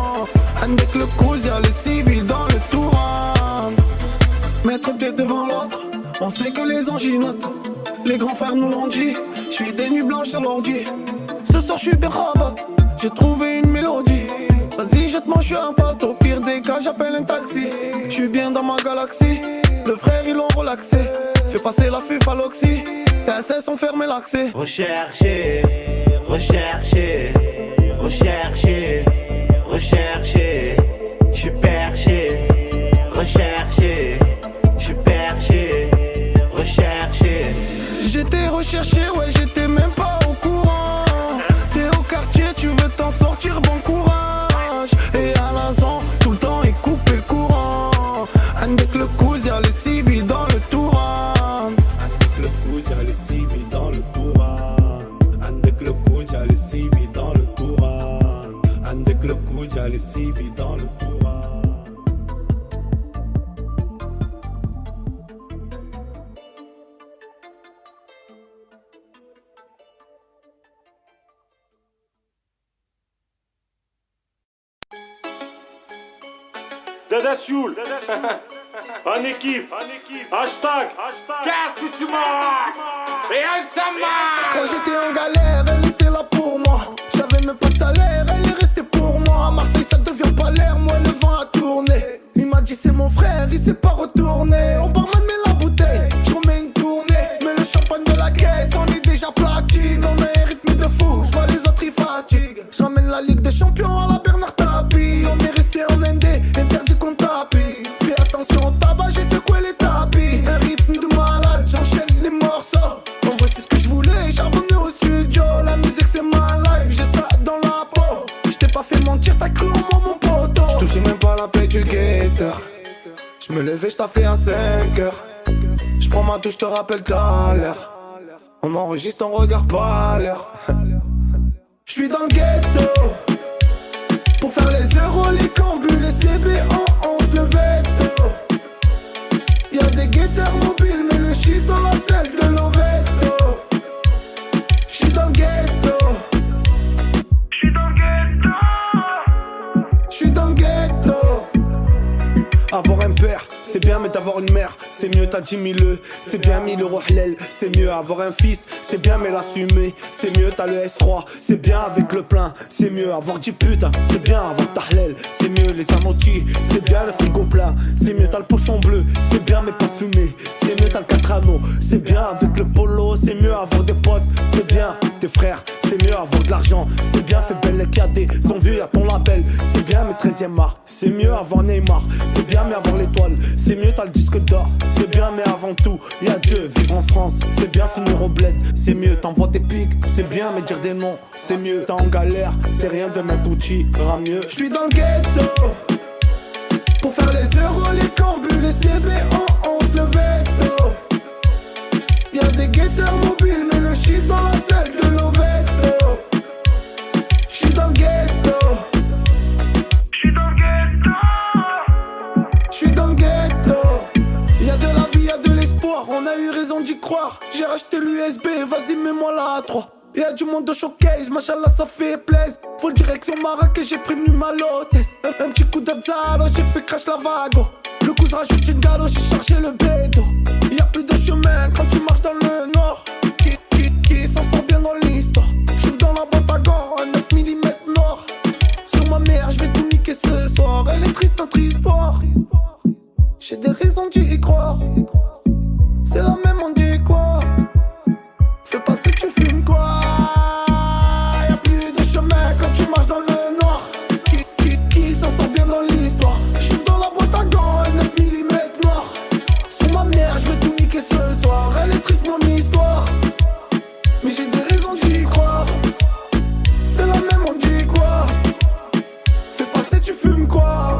Avec le cousin, y'a les civils dans le Touran. Mettre pied devant l'autre, on sait que les anges y notent. Les grands frères nous l'ont dit, j'suis des nuits blanches sur l'ordi. Ce soir j'suis bien rabat, j'ai trouvé une mélodie. Vas-y jette-moi, j'suis un pote, au pire des cas j'appelle un taxi. J'suis bien dans ma galaxie, le frère ils l'ont relaxé. Fais passer la fuf à l'oxy, les SS ont fermé l'accès. Rechercher, rechercher, rechercher, rechercher. J'suis perché, recherché, j'suis perché, recherché. J'étais recherché, ouais j'étais même pas au courant. T'es au quartier, tu veux t'en sortir, bon courage. Et à l'instant, tout le temps il coupait le courant. Avec le cousin, y'a les civils dans le Touran. Avec le cousin, y'a les civils dans le Touran. Avec le cousin, y'a les civils dans le Touran. Avec le cousin, y'a les civils dans le Touran. Dada Sioul, en équipe, hashtag, Qu'est-ce que tu m'as? Et ensemble! Quand j'étais en galère, elle était là pour moi. J'avais même pas de salaire, elle est restée pour moi. À Marseille ça devient pas l'air, moi le vent a tourné. Il m'a dit c'est mon frère, il s'est pas retourné. On barman met la bouteille, je remets une tournée. Mais le champagne de la caisse, on est déjà platine. On a un rythme de fou, je vois les autres ils fatiguent. J'emmène la Ligue des Champions à la Bernard Tapie. On est resté en ND, interdit qu'on tapis. Fais attention au tabac, j'ai secoué les tapis. Un rythme de malade, j'enchaîne les morceaux. En vrai c'est ce que je voulais, charbonné au studio. La musique c'est ma life, j'ai ça dans la peau. J't'ai pas fait mentir, t'as cru en moi mon poteau. J'touchais même pas la paix du guetteur. J'me levais, j'taffais à 5h. J'prends ma touche, j'te rappelle tout à l'heure. On enregistre, on regarde pas l'heure. J'suis dans le ghetto pour faire les euros, les cambus, les CB en 11, le veto. Y'a des guetteurs mobiles, mais le shit dans la selle de l'Oveto. J'suis dans le ghetto. J'suis dans le ghetto. J'suis dans le ghetto. Avoir un père, c'est bien, mais d'avoir une mère, c'est mieux, t'as 10 000 c'est bien 1000 euros halal, c'est mieux. Avoir un fils, c'est bien, mais l'assumer, c'est mieux. T'as le S3, c'est bien avec le plein, c'est mieux. Avoir 10 putes, c'est bien. Avoir ta halal, c'est mieux. Les amortis, c'est bien. Le frigo plein, c'est mieux. T'as le pochon bleu, c'est bien, mais pas fumé, c'est mieux. T'as le 4 anneaux, c'est bien. Avec le polo, c'est mieux. Avoir des potes, c'est bien. Tes frères, c'est mieux avant de l'argent. C'est bien, fait belle les cadets, sont vieux, y'a ton label. C'est bien, mais 13e art. C'est mieux avant Neymar. C'est bien, mais avant l'étoile. C'est mieux, t'as le disque d'or. C'est bien, mais avant tout, y'a Dieu. Vivre en France, c'est bien, finir au bled. C'est mieux, t'envoies tes pics. C'est bien, mais dire des noms, c'est mieux. T'es en galère, c'est rien de mettre outil, ira mieux. J'suis dans le ghetto pour faire les euros, les cambus, les CB en 11, le veto. Y'a des guetteurs mobiles, mais le shit dans la salle de l'Oveto. J'suis dans le ghetto. J'suis dans le ghetto. J'suis dans le ghetto. Y'a de la vie, y'a de l'espoir. On a eu raison d'y croire. J'ai racheté l'USB, vas-y mets-moi la A3. Y'a du monde au showcase, machallah ça fait plaise. Full direction Marrakech, j'ai prévenu ma lotesse. Un petit coup d'abzalo, j'ai fait crash la vago. Le coup se rajoute une galoche, j'ai chargé le bédo. Y'a plus de chemin quand tu marches dans le nord. Qui s'en sort bien dans l'histoire. J'suis dans la boîte à gants, un 9 mm noir. Sur ma mère, j'vais tout niquer ce soir. Elle est triste, notre histoire. J'ai des raisons d'y croire. C'est la même, on dit quoi? Fais passer, tu fumes quoi? Y'a plus de chemin quand tu marches dans le noir. Qui s'en sort bien dans l'histoire. J'suis dans la boîte à gants, un 9 mm noir. Sur ma mère, j'vais tout niquer ce soir. Elle est triste mon histoire, mais j'ai des raisons d'y croire. C'est la même, on dit quoi? Fais passer, tu fumes quoi?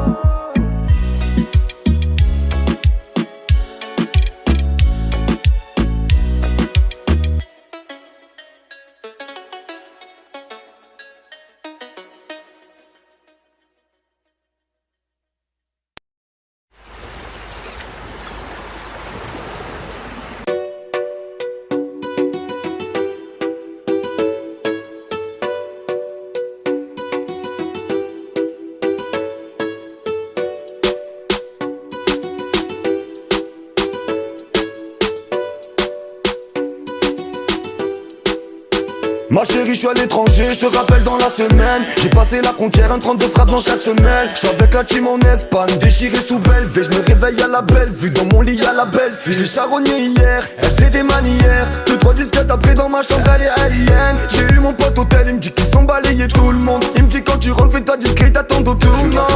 Ma chérie, je suis à l'étranger, je te rappelle dans la semaine. J'ai passé la frontière, un 32 frappes dans chaque semelle. Je suis avec la team en Espagne, déchiré sous Belleville. Je me réveille à la belle vue, dans mon lit y'a la belle fille. Je l'ai charogné hier, elle faisait des manières. 2-3 disques après dans ma chambre, elle est alien. J'ai eu mon pote hôtel, il me dit qu'ils sont balayés tout le monde. Il me dit quand tu rentres, fais-toi discret, t'attends au tour.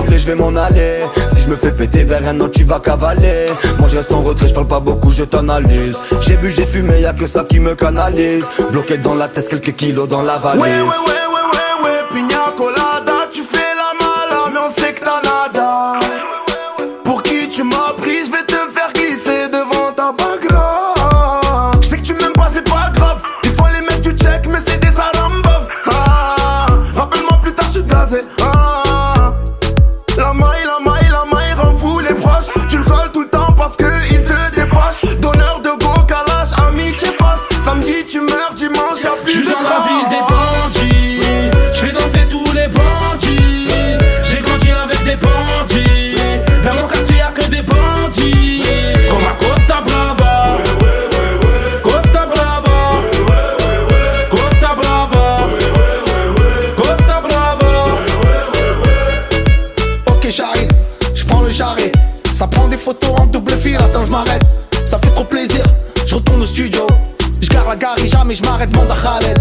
Je vais m'en aller, si je me fais péter vers un autre, tu vas cavaler. Moi je reste en retrait, je parle pas beaucoup, je t'analyse. J'ai bu, j'ai fumé, y'a que ça qui me canalise. Bloqué dans la tête, quelques kilos dans la valise. Ouais, pina colada, tu fais la mala, mais on sait que t'as nada. Pour qui tu m'as pris, je vais te faire glisser devant ta bagra. Je sais que tu m'aimes pas, c'est pas grave. Des fois les mecs tu check, mais c'est des sarambov. Rappelle-moi plus tard, je suis gazé. La maille rend fou les proches. Tu le colles tout le temps parce que il te défâche. Donneur de go calage, amitié face. Samedi tu meurs, dimanche y'a plus de dans la ville des bandits, j'fais danser tous les bandits. J'ai grandi avec des bandits, dans mon quartier y'a que des bandits. Comme à Costa Brava, Costa Brava, Costa Brava, Costa Brava. Ok, j'arrive, j'prends le jarret. Ça prend des photos en double fil, attends, j'm'arrête. Ça fait trop plaisir, j'retourne au studio. J'garde la gare et jamais j'm'arrête, demande à Khaled.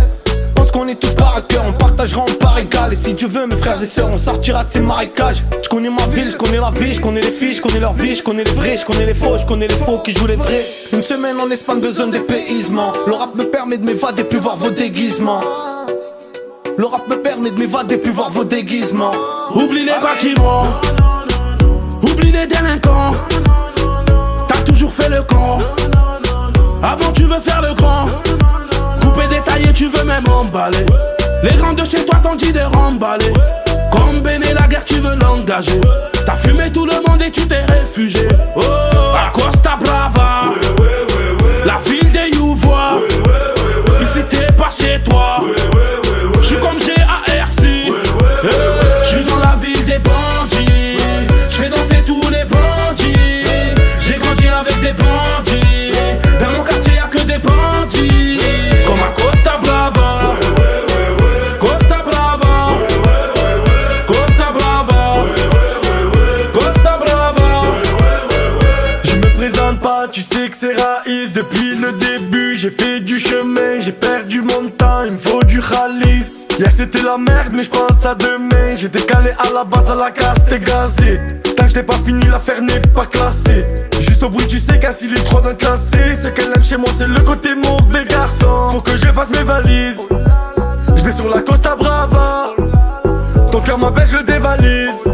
Pense qu'on est tous par cœur, on partagera en part égale. Et si Dieu veut, mes frères et sœurs, on sortira de ces marécages. J'connais ma ville, j'connais la vie, j'connais les filles, j'connais leur vie, j'connais les vrais, j'connais les faux, j'connais les faux qui jouent les vrais. Une semaine en Espagne, besoin d'épaisement. Le rap me permet de m'évader, plus voir vos déguisements. Le rap me permet de m'évader, plus voir vos déguisements. Oublie les bâtiments, oublie les délinquants. T'as toujours fait le con. Avant tu veux faire le grand. Coupé détaillé tu veux même emballer. Les grands de chez toi t'ont dit de remballer. Comme Béné la guerre tu veux l'engager. T'as fumé tout le monde et tu t'es réfugié. Oh, à Costa Brava, la ville des Youvois. Ici t'es pas chez toi. J'suis comme GARC. J'suis dans la ville des bandits. J'fais danser tous les bandits. J'ai grandi avec des bandits. Dans mon quartier y'a que des bandits. Comme à Costa Brava, Costa Brava, Costa Brava, Costa Brava. Je me présente pas, tu sais que c'est Raïs. Depuis le début j'ai fait du chemin, j'ai perdu mon temps, il me faut du rallye. Yeah, c'était la merde, mais j'pense à demain. J'ai décalé à la base, à la casse, t'es gazé. Tant que je n'ai pas fini, l'affaire n'est pas classée. Juste au bruit, tu sais qu'un s'il est trop d'un classé. Ce qu'elle aime chez moi, c'est le côté mauvais garçon. Faut que je fasse mes valises. Je vais sur la Costa Brava. Ton cœur m'appelle, je le dévalise.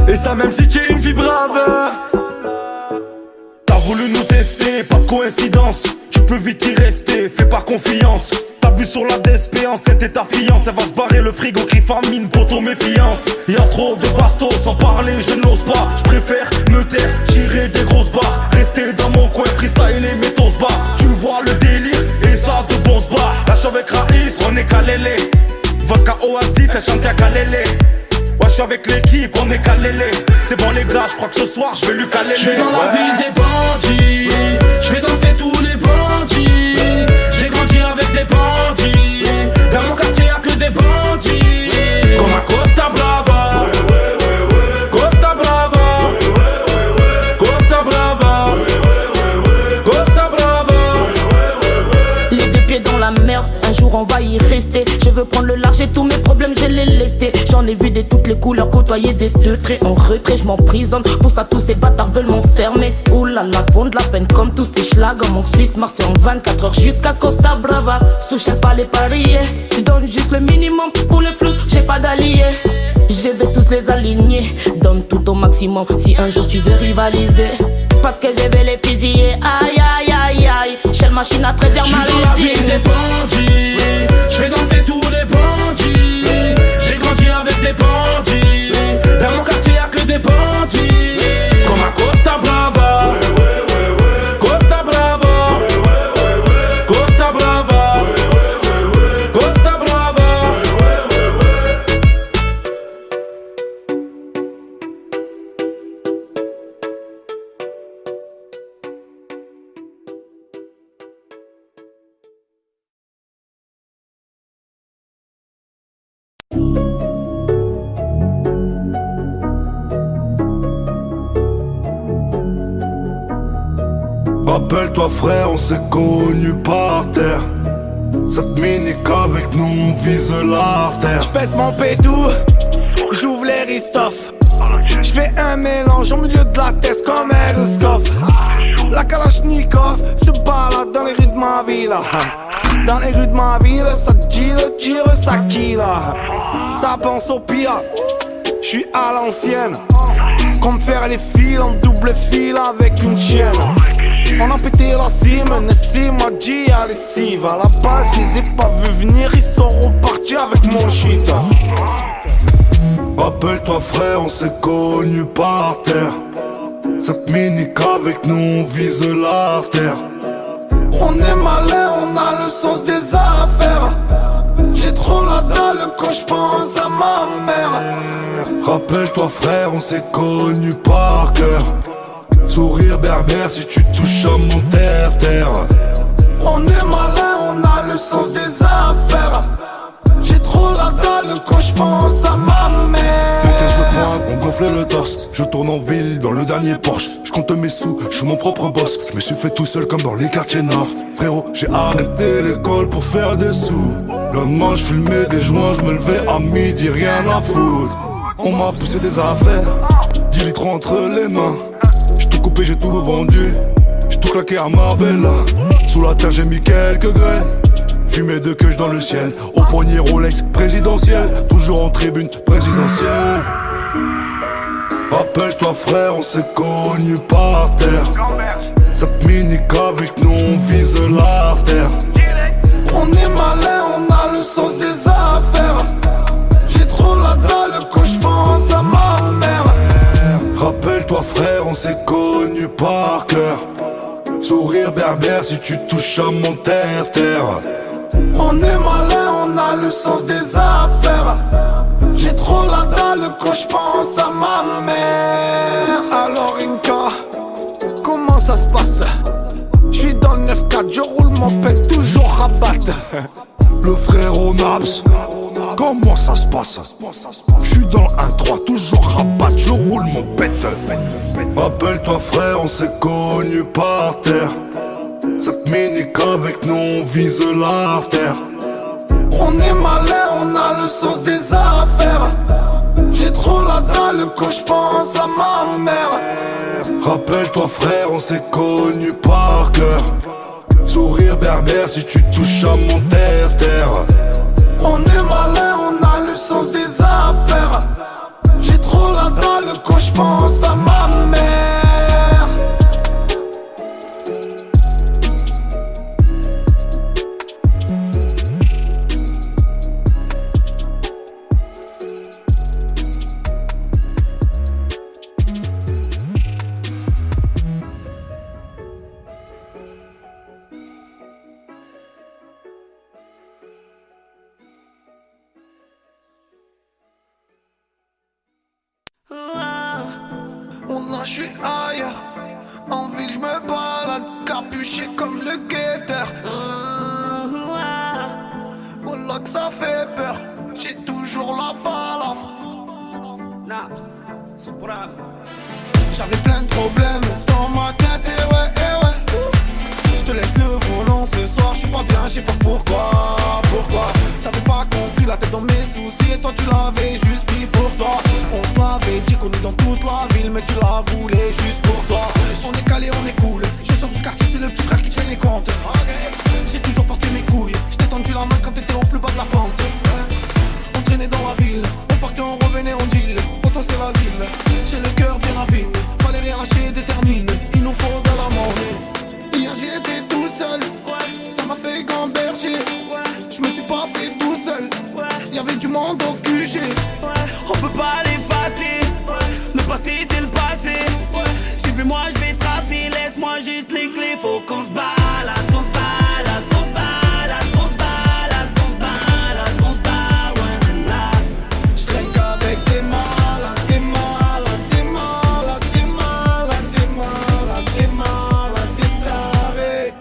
Et ça même si tu es une fille brave. T'as voulu nous tester, pas de coïncidence. Tu peux vite y rester, fais pas confiance. T'abuses sur la DSP, enceinte et ta fiance. Elle va se barrer, le frigo crie famine pour ton méfiance. Y'a trop de bastos, sans parler je n'ose pas. Je préfère me taire, tirer des grosses barres. Rester dans mon coin, freestyle et métos bas. Tu vois le délire, et ça de bons bas. Là j'suis avec Raïs, on est calélé. Vodka Oasis, elle chante à calélé. Ouais, j'suis avec l'équipe, on est calélé. C'est bon les gars, j'crois que ce soir j'vais lui caler. J'suis dans la ville des bandits, j'vais danser tous les bandits. J'ai grandi avec des bandits, dans mon quartier y'a que des bandits. Comme à Costa Brava, Costa Brava, Costa Brava, Costa Brava. Les deux pieds dans la merde, un jour on va y rester. Je veux prendre le large et tous mes problèmes je les lestés. J'en ai vu de toutes les couleurs, côtoyer des deux traits en retrait. Je m'emprisonne, pour ça tous ces bâtards veulent m'enfermer. Oulala, font de la peine comme tous ces schlags. Mon Suisse marche en 24 heures jusqu'à Costa Brava. Sous chef fallait parier, je donne juste le minimum pour le flou, j'ai pas d'alliés. Je vais tous les aligner, donne tout au maximum si un jour tu veux rivaliser. Parce que je vais les fusiller, aïe aïe aïe aïe. Shell machine à 13h J'suis dans la ville des bandits, j'vais danser tous les bandits. J'ai grandi avec des bandits, dans mon quartier y'a que des bandits. Comme à Costa Brava, Costa Brava, Costa Brava, Costa Brava. Rappelle-toi frère, on s'est connus par terre. Cette minique avec nous, on vise l'artère. J'pète mon pétou, j'ouvre les ristoffs. J'fais un mélange au milieu de la tête comme Elskov. La Kalachnikov se balade dans les rues de ma ville. Dans les rues de ma ville, ça tire, ça kill. Ça pense au pire, j'suis à l'ancienne. Comme faire les fils en double fil avec une chienne. On a pété la cime, Nessim m'a dit à lessive. À la base, je les ai pas vus venir, ils sont repartis avec mon shit. Rappelle-toi frère, on s'est connus par terre. Cette minique avec nous, on vise l'artère. On est malin, on a le sens des affaires. J'ai trop la dalle quand je pense à ma mère. Rappelle-toi frère, on s'est connus par cœur. Sourire berbère si tu touches à mon terre-terre. On est malin, on a le sens des affaires. J'ai trop la dalle quand je pense à ma mère. Putain je pointe, on gonfle le torse. Je tourne en ville dans le dernier Porsche. Je compte mes sous, je suis mon propre boss. Je me suis fait tout seul comme dans les quartiers nord. Frérot, j'ai arrêté l'école pour faire des sous. Le lendemain je fumais des joints, je me levais à midi, rien à foutre. On m'a poussé des affaires, 10 litres entre les mains. J'ai tout coupé, j'ai tout vendu. J'ai tout claqué à Marbella. Sous la terre j'ai mis quelques graines. Fumée de queue dans le ciel. Au poignet Rolex présidentiel. Toujours en tribune présidentielle. Rappelle-toi frère, on s'est connus par terre. Cette minique avec nous, on vise l'artère. On est malin, on a le sens des affaires. J'ai trop la dalle quand je pense à ma mère. Rappelle-toi frère, on s'est connus par cœur. Sourire berbère si tu touches à mon terre-terre. On est malin, on a le sens des affaires. J'ai trop la dalle quand je pense à ma mère. Alors Inca, comment ça se passe? J'suis dans le 9-4, je roule mon pet toujours rabat. Le frère au Naps, comment ça se passe? J'suis dans le 1-3, toujours rabat, je roule mon pet. Rappelle-toi frère, on s'est connus par terre. Cette minique avec nous, on vise l'artère. On est malin, on a le sens des affaires. J'ai trop la dalle quand je pense à ma mère. Rappelle-toi frère, on s'est connus par cœur. Sourire berbère si tu touches à mon terre-terre. On est malin, on a le sens des affaires. J'ai trop la dalle quand je pense à ma mère. Là je suis ailleurs, en ville je me balade, capuché comme le guetteur. Wallah que ça fait peur, j'ai toujours la balafre. J'avais plein de problèmes dans ma tête et ouais. Je te laisse le volant ce soir, je suis pas bien, je sais pas pourquoi. T'avais pas compris la tête dans mes soucis et toi tu l'avais juste pris pour toi. On t'avait dit qu'on est dans toute la ville mais tu la voulais juste pour toi. On est calé, on est cool, je sors du quartier, c'est le petit frère qui tient les comptes. J'ai toujours porté mes couilles, je t'ai tendu la main quand t'étais au plus bas de la pente. On traînait dans la ville, on partait, on revenait, on deal. Auto c'est l'asile, j'ai le cœur bien abîmé. Fallait rien lâcher, détermine, il nous faut de la monnaie. Hier j'étais tout seul, ça m'a fait gamberger. Je me suis pas fait tout seul, y'avait du monde au QG. On peut pas l'effacer, le passé c'est le passé. Suis-moi je vais tracer, laisse-moi juste les clés. Faut qu'on se balade, qu'on se balade, qu'on se balade, qu'on se balade, qu'on se balade, qu'on se balade loin de là. J'traîne qu'avec des malades, des malades, des malades, des malades, des malades, des malades, des tarés.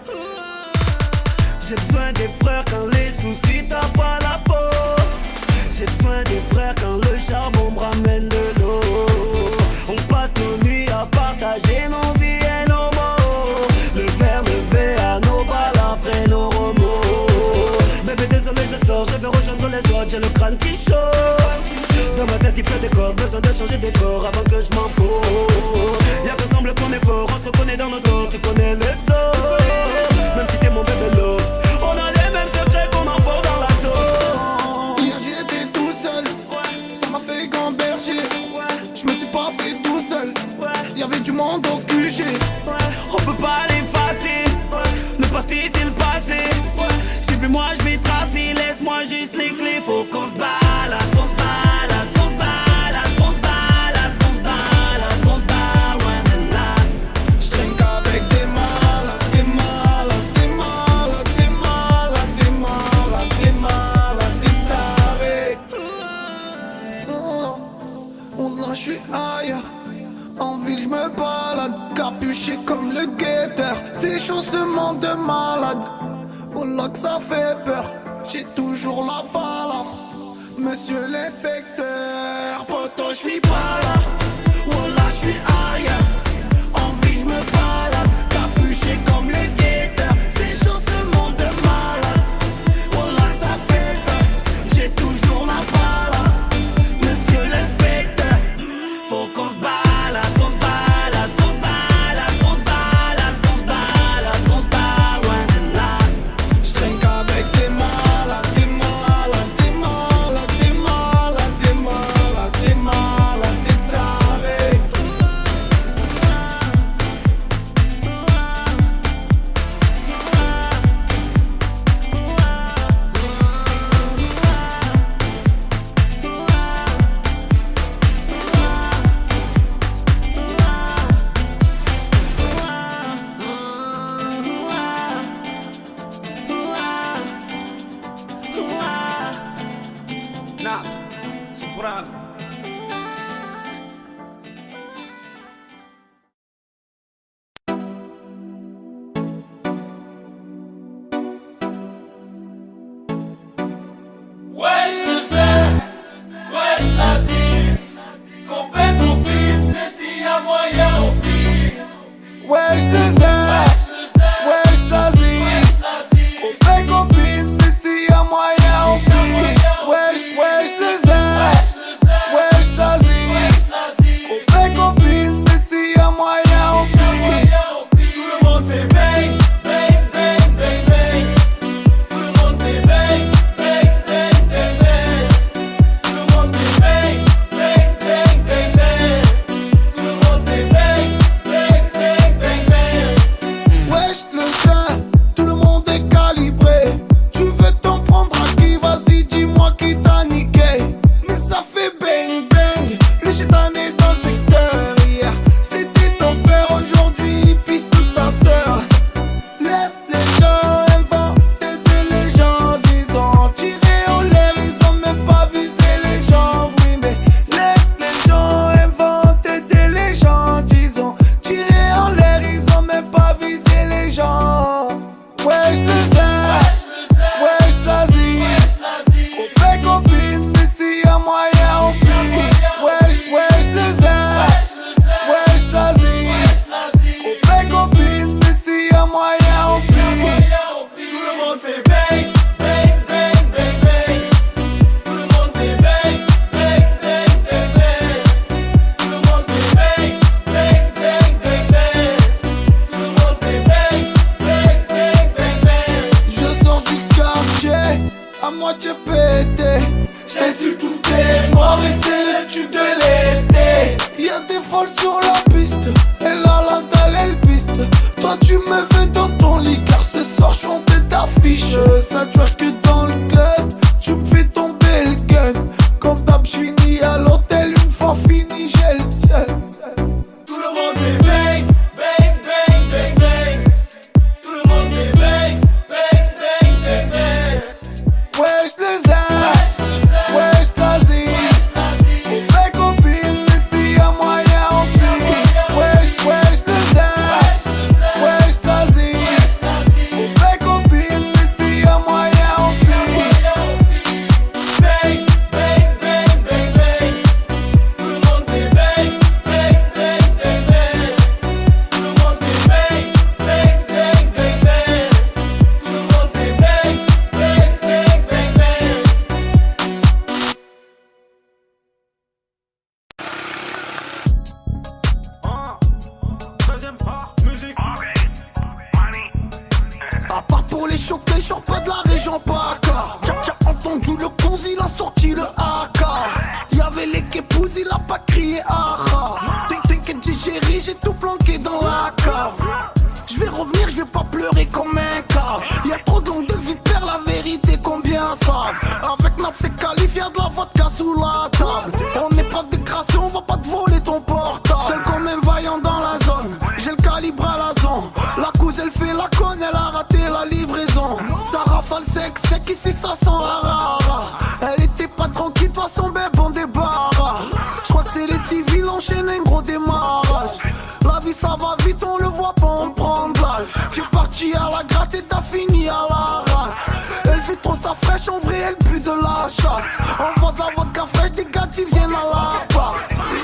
J'ai besoin des frères quand les soucis tapent pas la peau. J'ai besoin des frères quand le charbon me ramène de l'eau. On passe nos nuits à partager nos vies et nos mots. Le verre levé à nos balafres et nos remords. Bébé désolé je sors, je vais rejoindre les autres. J'ai le crâne qui chauffe. Dans ma tête il pleut des corps, besoin de changer des corps avant que je m'en pose. Y'a que semble qu'on est fort, on se reconnaît dans nos corps. Tu connais le sort, même si t'es mon bébé l'eau. On a les mêmes secrets qu'on emporte dans la dos. Hier j'étais tout seul, ça m'a fait gamberger. Je me suis pas fait tout seul, y'avait du monde au QG. On peut pas l'effacer, le passé c'est le passé. Suis-moi je vais tracer, laisse-moi juste les clés. Faut qu'on se balade, qu'on se balade, qu'on se balade, qu'on se balade, qu'on se balade, qu'on se balade loin de là. J'traîne qu'avec des malades, des malades, des malades, des malades, des malades, des malades, des tarés. Là je suis ailleurs, en ville je me balade, capuché comme le guetteur. C'est chaud ce monde de malade, wallah que ça fait peur. J'ai toujours la balafre, monsieur l'inspecteur. Poto je suis pas là, wallah je suis ailleurs. En ville je me balade, capuché comme le guetteur. C'est chaud ce monde de malade, wallah que ça fait peur. J'ai toujours la balafre, monsieur l'inspecteur. Faut qu'on se balade, qu'on se balade, qu'on se balade, qu'on se balade, qu'on se balade, qu'on se balade loin de là. J'traîne qu'avec des malades, des malades, des malades, des malades, des malades, des malades, des tarés. Wesh de zère, wesh d'Asie. Copain copine, mais s'il y a moyen on prie. Wesh, wesh moitié pété. J't'ai su tout est mort et c'est le tube de l'été. Y'a des folles sur la piste, et là la dalle elle piste. Toi tu me fais dans ton lit car ce soir j'suis en tête d'affiche. Ça twerk que dans le club, tu me fais tomber le gun. Comme d'hab j'finis à l'hôtel, une fois fini j'ai le seul. Tout le monde est bang, bang, bang, bang, bang. Tout le monde est bang, bang, bang, bang, bang. Wesh les airs, wesh l'Asie. Mes copines, mais s'il y a moyen on plie. Wesh les airs, wesh l'Asie. Mes copines, mais s'il y a moyen on plie. Bang, bang, bang, bang, bang. Tout le monde est bang, bang, bang, bang, bang. Tout le monde est bang, bang, bang, bang, bang. Tout le monde est bang, bang, bang, bang, bang. À part pour les choquer, je sors pas de la région PACA. J'ai entendu le cousin, il a sorti le AK. Y'avait les képouses, il a pas crié aha. T'inquiète, j'ai géré, j'ai tout planqué dans la cave. Je vais revenir, je vais pas pleurer comme un cave. Y'a trop de langues de vipère, la vérité combien savent. Avec Nap c'est qualifié, y'a de la vodka sous la table. On n'est pas de décration, on va pas te voler ton portable. Seul comme un vaillant dans la zone, j'ai le calibre à la zone. La couse elle fait la conne, elle a raté la livraison. Ça rafale sec, ici ça sent la rara. Elle était pas tranquille, pas son bébé on débarras. J'crois que c'est les civils enchaînent un gros démarrage. La vie ça va vite, on le voit pas, on prend de l'âge. J'ai parti à la gratte et t'as fini à la rate. Elle fait trop sa fraîche, en vrai elle pue de la chatte. On vend de la vodka fraîche, des gars qui viennent à la part.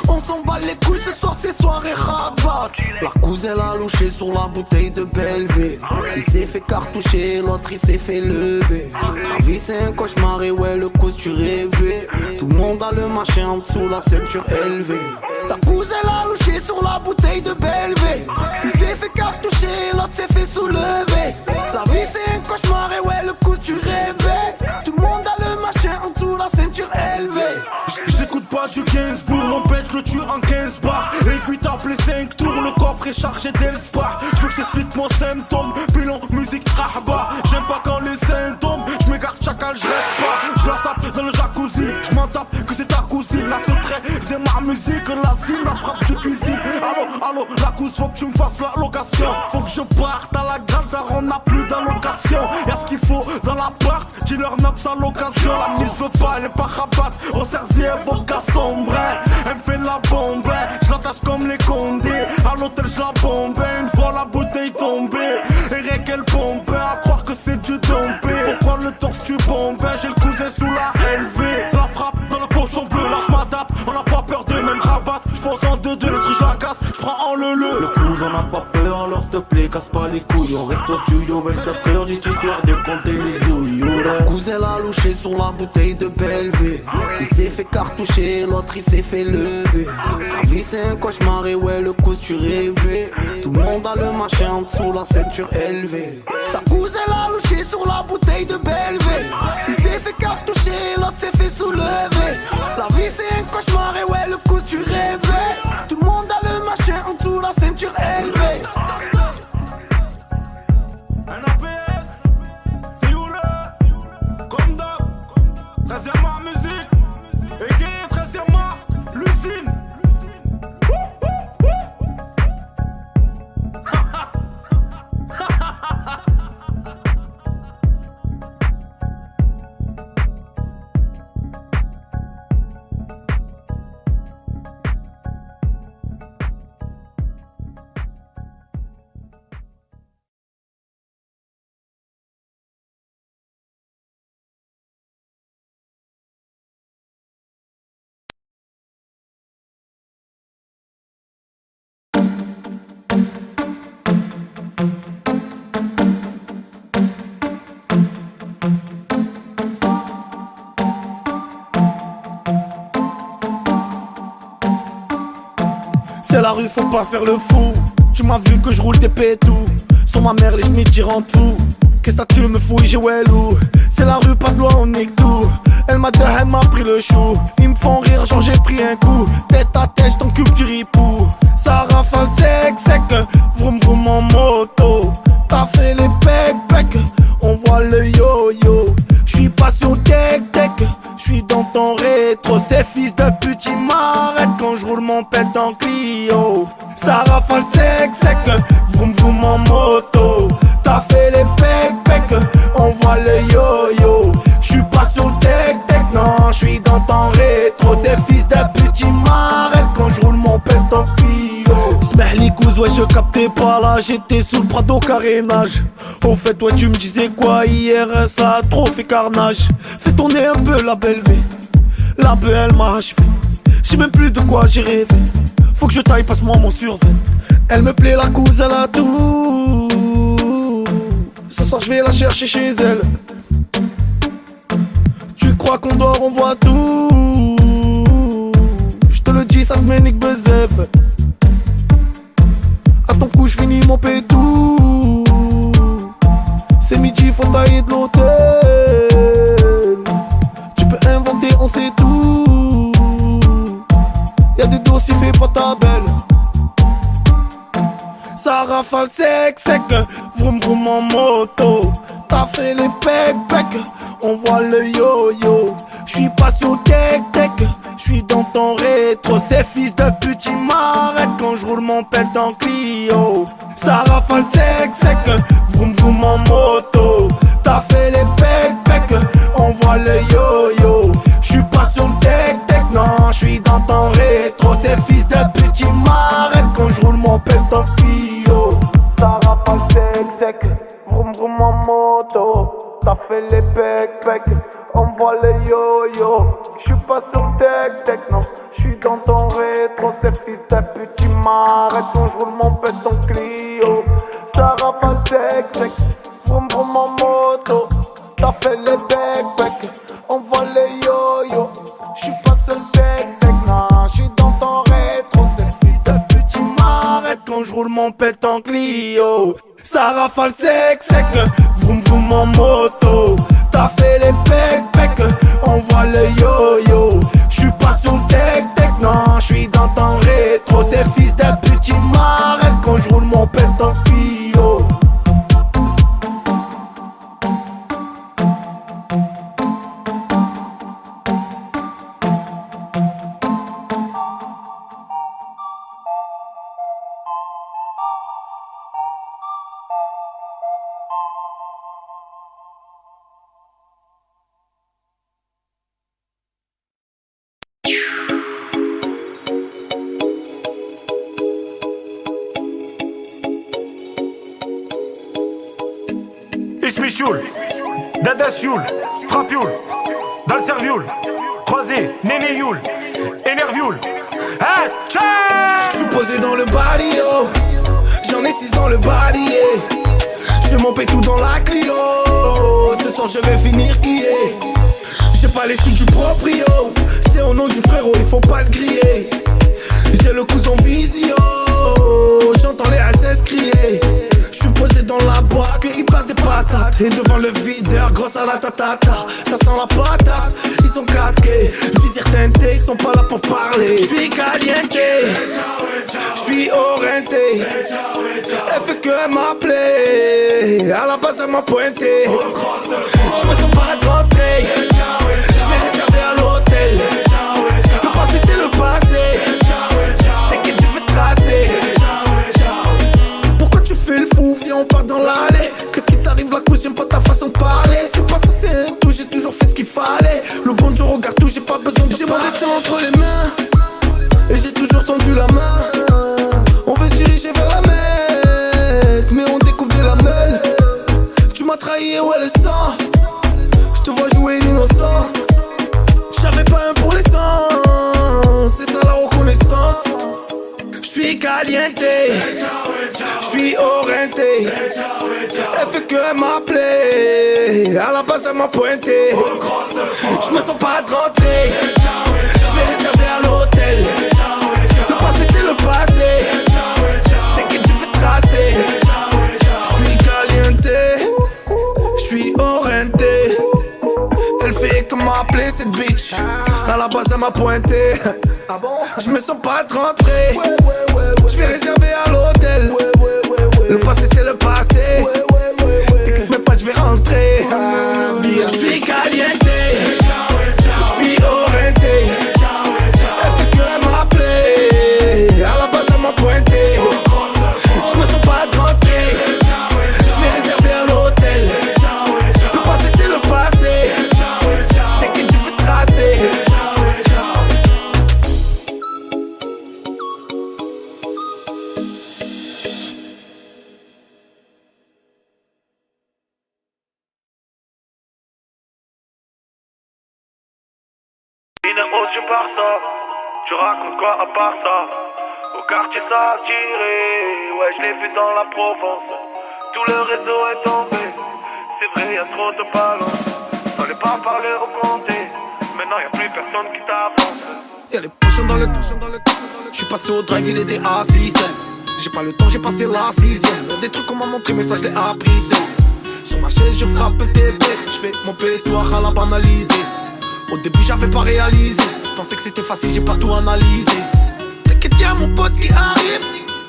On s'en bat les couilles, ce soir c'est soirée rabat. La couse elle a louché sur la bouteille de Belleville. Il s'est fait cartoucher, l'autre il s'est fait lever. La vie c'est un cauchemar et ouais le cause tu rêvais. Tout le monde a le machin en dessous, la ceinture élevée. La couse elle a louché sur la bouteille de Belleville. Il s'est fait cartoucher, l'autre s'est fait soulever. La vie c'est un cauchemar et ouais le coup tu rêvais. Tout le monde a le machin en dessous, la ceinture élevée. J'écoute pas du 15 bourg, on pète le tue en 15 bars. Aiguille tape les 5 tours, le coffre est chargé d'Elspar. J'veux que t'expliques mon symptôme, pilon, musique, rahba. J'aime pas quand les symptômes, j'm'égare chacal, j'reste pas. J'la tape dans le jacuzzi, j'm'en tape que c'est ta cousine. La secret, c'est ma musique, la cime, la frappe, je cuisine. Allô, la couse, faut que tu me fasses la location. Faut que je parte à la grande, car on n'a plus d'allocation. Y'a ce qu'il faut dans l'appart, dis-leur nappe à l'occasion. La mise veut pas, elle est pas rabat. Resserzi, évocation, bref. Elle me fait la bombe, j'l'attache comme les condés. À l'hôtel, j'la bombe, une fois la bouteille tombée. Et rien qu'elle bombe, à croire que c'est du dompé. Pourquoi le torse tu bombes, j'ai le cousin sous la LV. La frappe dans le pochon bleu, là j'm'adapte. On n'a pas peur de même rabattre. J'pense en 2-2, le truc j'la casse, j'prends en le. Le cousin n'a pas peur, alors te plaît, casse pas les couilles. On reste au studio 24 heures, juste histoire de compter les douilles. La cousine elle a louché sur la bouteille de Belleville. Il s'est fait cartoucher, l'autre il s'est fait lever. La vie c'est un cauchemar et ouais le coup tu rêvais. Tout le monde a le machin en dessous, la ceinture élevée. La cousine elle a louché sur la bouteille de Belleville. Il s'est fait cartoucher, l'autre s'est fait soulever. La vie c'est un cauchemar et ouais le coup tu rêvais. Tout le monde a le machin en dessous, la ceinture élevée. Un APS, c'est où là? Comme d'hab, 13e art musique. Et qui est 13e art? L'usine. C'est la rue, faut pas faire le fou. Tu m'as vu que je roule des pétous. Sur ma mère, les schmitts, j'y rentre fou. Qu'est-ce que tu me fouilles, j'ai Wellou. C'est la rue, pas de loi, on nique tout. Elle m'a pris le chou. Ils me font rire, genre j'ai pris un coup. Tête à tête, ton cul du ripou. Ça rafale sec, vroom vroom en moto. T'as fait les pec, on voit le yo-yo. J'suis pas sur tech, j'suis dans ton rétro. Ces fils de pute, ils m'arrêtent quand j'roule mon pète en Clio. Ça rafale sec, vroom vroom en moto. T'as fait les pec, on voit le yo-yo. J'suis pas sur le tech, non, j'suis dans ton rétro. Ces fils de pute, ils m'arrêtent quand j'roule mon pète en Clio. Smeh les gousses, ouais, je captais pas là. J'étais sous le Prado carénage. Au fait, ouais, tu me disais quoi hier? Ça a trop fait carnage. Fais tourner un peu la belle V. La belle, elle m'a achevé. J'sais même plus de quoi j'ai rêvé. Faut que je taille, passe-moi mon survêt. Elle me plaît, la couse, elle a tout. Ce soir, je vais la chercher chez elle. Tu crois qu'on dort, on voit tout. Je te le dis, ça te met nique bezef. À ton cou, je finis mon pétou. C'est midi, faut tailler de l'hôtel. Tu peux inventer, on sait tout. Y'a des dossiers, fais pas ta belle. Ça rafale sec, vroom vroom en moto. T'as fait les pec, on voit le yo-yo. J'suis pas sur tech, j'suis dans ton rétro. Ces fils de pute, ils m'arrêtent quand j'roule mon pète en Clio. Ça rafale sec, vroom vroom en moto. T'as fait les pec, on voit le yo-yo. J'suis pas sur le tech, non, j'suis dans ton rétro. Ces fils de pute, ils m'arrêtent quand j'roule mon pète en Clio. Ça rafale sec, vroom vroom en moto. T'as fait les pec, on voit le yo-yo. J'suis pas sur le tech, non, j'suis dans ton rétro. Ces fils de pute, ils m'arrêtent quand j'roule mon pète en Clio. Ça rafale sec, vroom vroom en moto. T'as fait les pec, on voit le yo-yo. J'suis pas sur le tech, non, j'suis dans ton rétro. Ces fils de pute, ils m'arrêtent quand j'roule mon pète en Clio. Ça rafale sec, vroom vroom en moto. T'as fait les pec, on voit le yo-yo. J'suis pas sur le tech, non, j'suis dans ton rétro. Ces fils de pute, ils m'arrêtent quand j'roule mon pète en Clio. Ismichoul, Dadassioul, Frappioul, Dalservioul, Croisé, Nénéyoul, Énervioul. J'suis posé dans le barrio, j'en ai 6 dans le barillet. J'fais mon pétou dans la Clio, ce soir je vais finir qui est. J'ai pas les sous du proprio, c'est au nom du frérot, il faut pas le griller. J'ai le cousin visio, j'entends les SS crier. J'suis posé dans la boîte, il parle des patates. Et devant le videur, grosse à la tatata. Ça sent la patate, ils sont casqués. Visière teintée, ils sont pas là pour parler. J'suis caliente, j'suis orienté. Elle fait que m'appeler, à la base elle m'a pointé. J'me sens pas être rentré, j'vais réserver à l'hôtel. Le passé c'est le passé, t'inquiète tu fais tracer. Pourquoi tu fais le fou, viens on part dans l'allée. Qu'est-ce qui t'arrive la couche, j'aime pas ta façon de parler. C'est pas ça c'est un tout, j'ai toujours fait ce qu'il fallait. Le bon Dieu regarde tout, j'ai pas besoin de. J'ai mon destin entre les mains, et j'ai toujours tendu la main. On veut se diriger vers la Mecque, mais on découpe de la meule. Tu m'as trahi, ouais le sang. Je te vois jouer l'innocent. J'avais pas un pour les sangs, c'est ça la reconnaissance. J'suis caliente, j'suis orienté. Elle fait que m'appeler, à la base elle m'a pointé. J'me sens pas de rentrer, j'vais réserver à l'hôtel. Le passé c'est le passé, t'inquiète tu fais tracer. J'suis caliente, j'suis orienté. appelé cette bitch. À la base elle m'a pointé. Ah bon? Je me sens pas de rentrer. Je vais réserver à l'hôtel. Le passé c'est le passé. T'inquiète même pas, je vais rentrer. Je suis caliente. Je suis orienté. Elle fait que elle m'a appelé. À la base elle m'a pointé. Je me sens pas de rentrer. Je vais réserver à l'hôtel. Le passé c'est le passé. T'inquiète, je vais tracer. Numéro du Barça, tu racontes quoi à part ça? Au quartier ça a tiré, ouais je l'ai vu dans la Provence. Tout le réseau est tombé, c'est vrai y'a trop de ballons. Fallait pas parler au compté, maintenant y'a plus personne qui t'avance. Y'a les pochons dans le J'suis passé au drive, il était à 6. J'ai pas le temps, j'ai passé la 6ème. Y'a des trucs qu'on m'a montré, mais ça je l'ai appris seul. Sur ma chaise, je frappe le TP. J'fais mon pétoire à la banaliser. Au début, j'avais pas réalisé. J'pensais que c'était facile, j'ai pas tout analysé. T'inquiète, y'a mon pote qui arrive.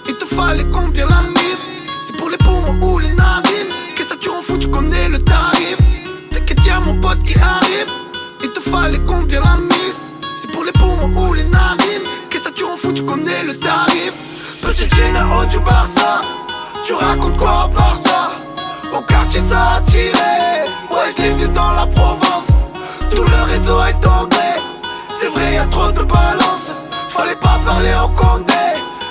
Il te fallait combien la mif? C'est pour les poumons ou les narines. Qu'est-ce que tu en fous, tu connais le tarif. T'inquiète, y'a mon pote qui arrive. Il te fallait combien la miss? C'est pour les poumons ou les narines. Qu'est-ce que tu en fous, tu connais le tarif. Petite Gina du Barça. Tu racontes quoi à part ça? Au quartier ça a tiré. Ouais je l'ai vu dans la Provence. Tout le réseau est tombé. C'est vrai y'a trop de balance. Fallait pas parler au condé.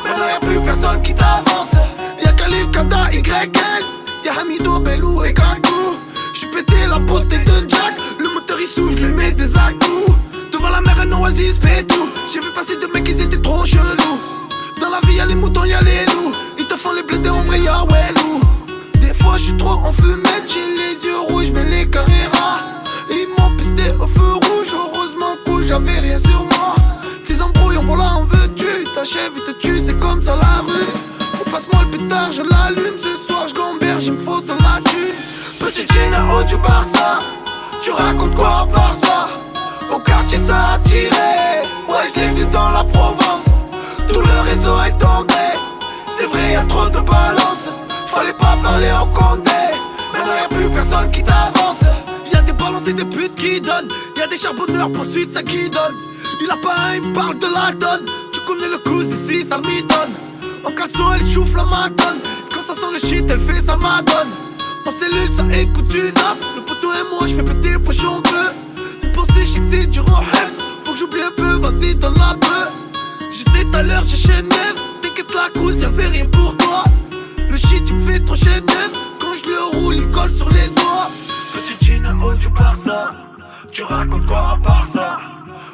Maintenant y'a plus personne qui t'avance. Y'a Khalif, Kata, YL. Y'a Hamido, Belou et Kangou. J'suis pété la beauté de Jack. Le moteur il souffle, je lui mets des à-coups. Devant la mer un oasis tout. J'ai vu passer deux mecs, ils étaient trop chelous. Dans la vie y'a les moutons, y'a les loups. Ils te font les blindés en vrai, y'a Wellou. Des fois j'suis trop en fumette, j'ai les yeux rouges, mais les Carrera. Ils m'ont pisté au feu rouge, heureusement que j'avais rien sur moi. Tes embrouilles, on voilà, en veux-tu? T'achèves, ils te tuent, c'est comme ça la rue. On passe-moi le pétard, je l'allume. Ce soir, je gamberge, il me faut de la thune. Petite Gina du Barça. Tu racontes quoi à part ça? Au quartier, ça a tiré. Ouais, je l'ai vu dans la Provence. Tout le réseau est tombé. C'est vrai, y'a trop de balance. Fallait pas parler au condé. Maintenant y'a plus personne qui t'avance. Y'a des balances et des putes qui donnent. Y'a des charbonneurs, poursuite ça qui donne. Il a pas, il me parle de la donne. Tu connais le coup ici, ça m'y donne. En caleçon, elle chouffe la madone. Quand ça sent le shit, elle fait sa madone. En cellule, ça écoute du nappe. Le poteau et moi, j'fais péter le pochon bleu. Une pensée, j'sais que c'est du rohem. Faut que j'oublie un peu, vas-y, donne la peu. Je sais, tout à l'heure, j'ai chaîne neuf. T'inquiète, la cause, y'avait rien pour toi. Le shit, il me fait trop chaîne neuf. Quand je le roule, il colle sur les doigts. Petite Gina du Barça. Tu racontes quoi à part ça?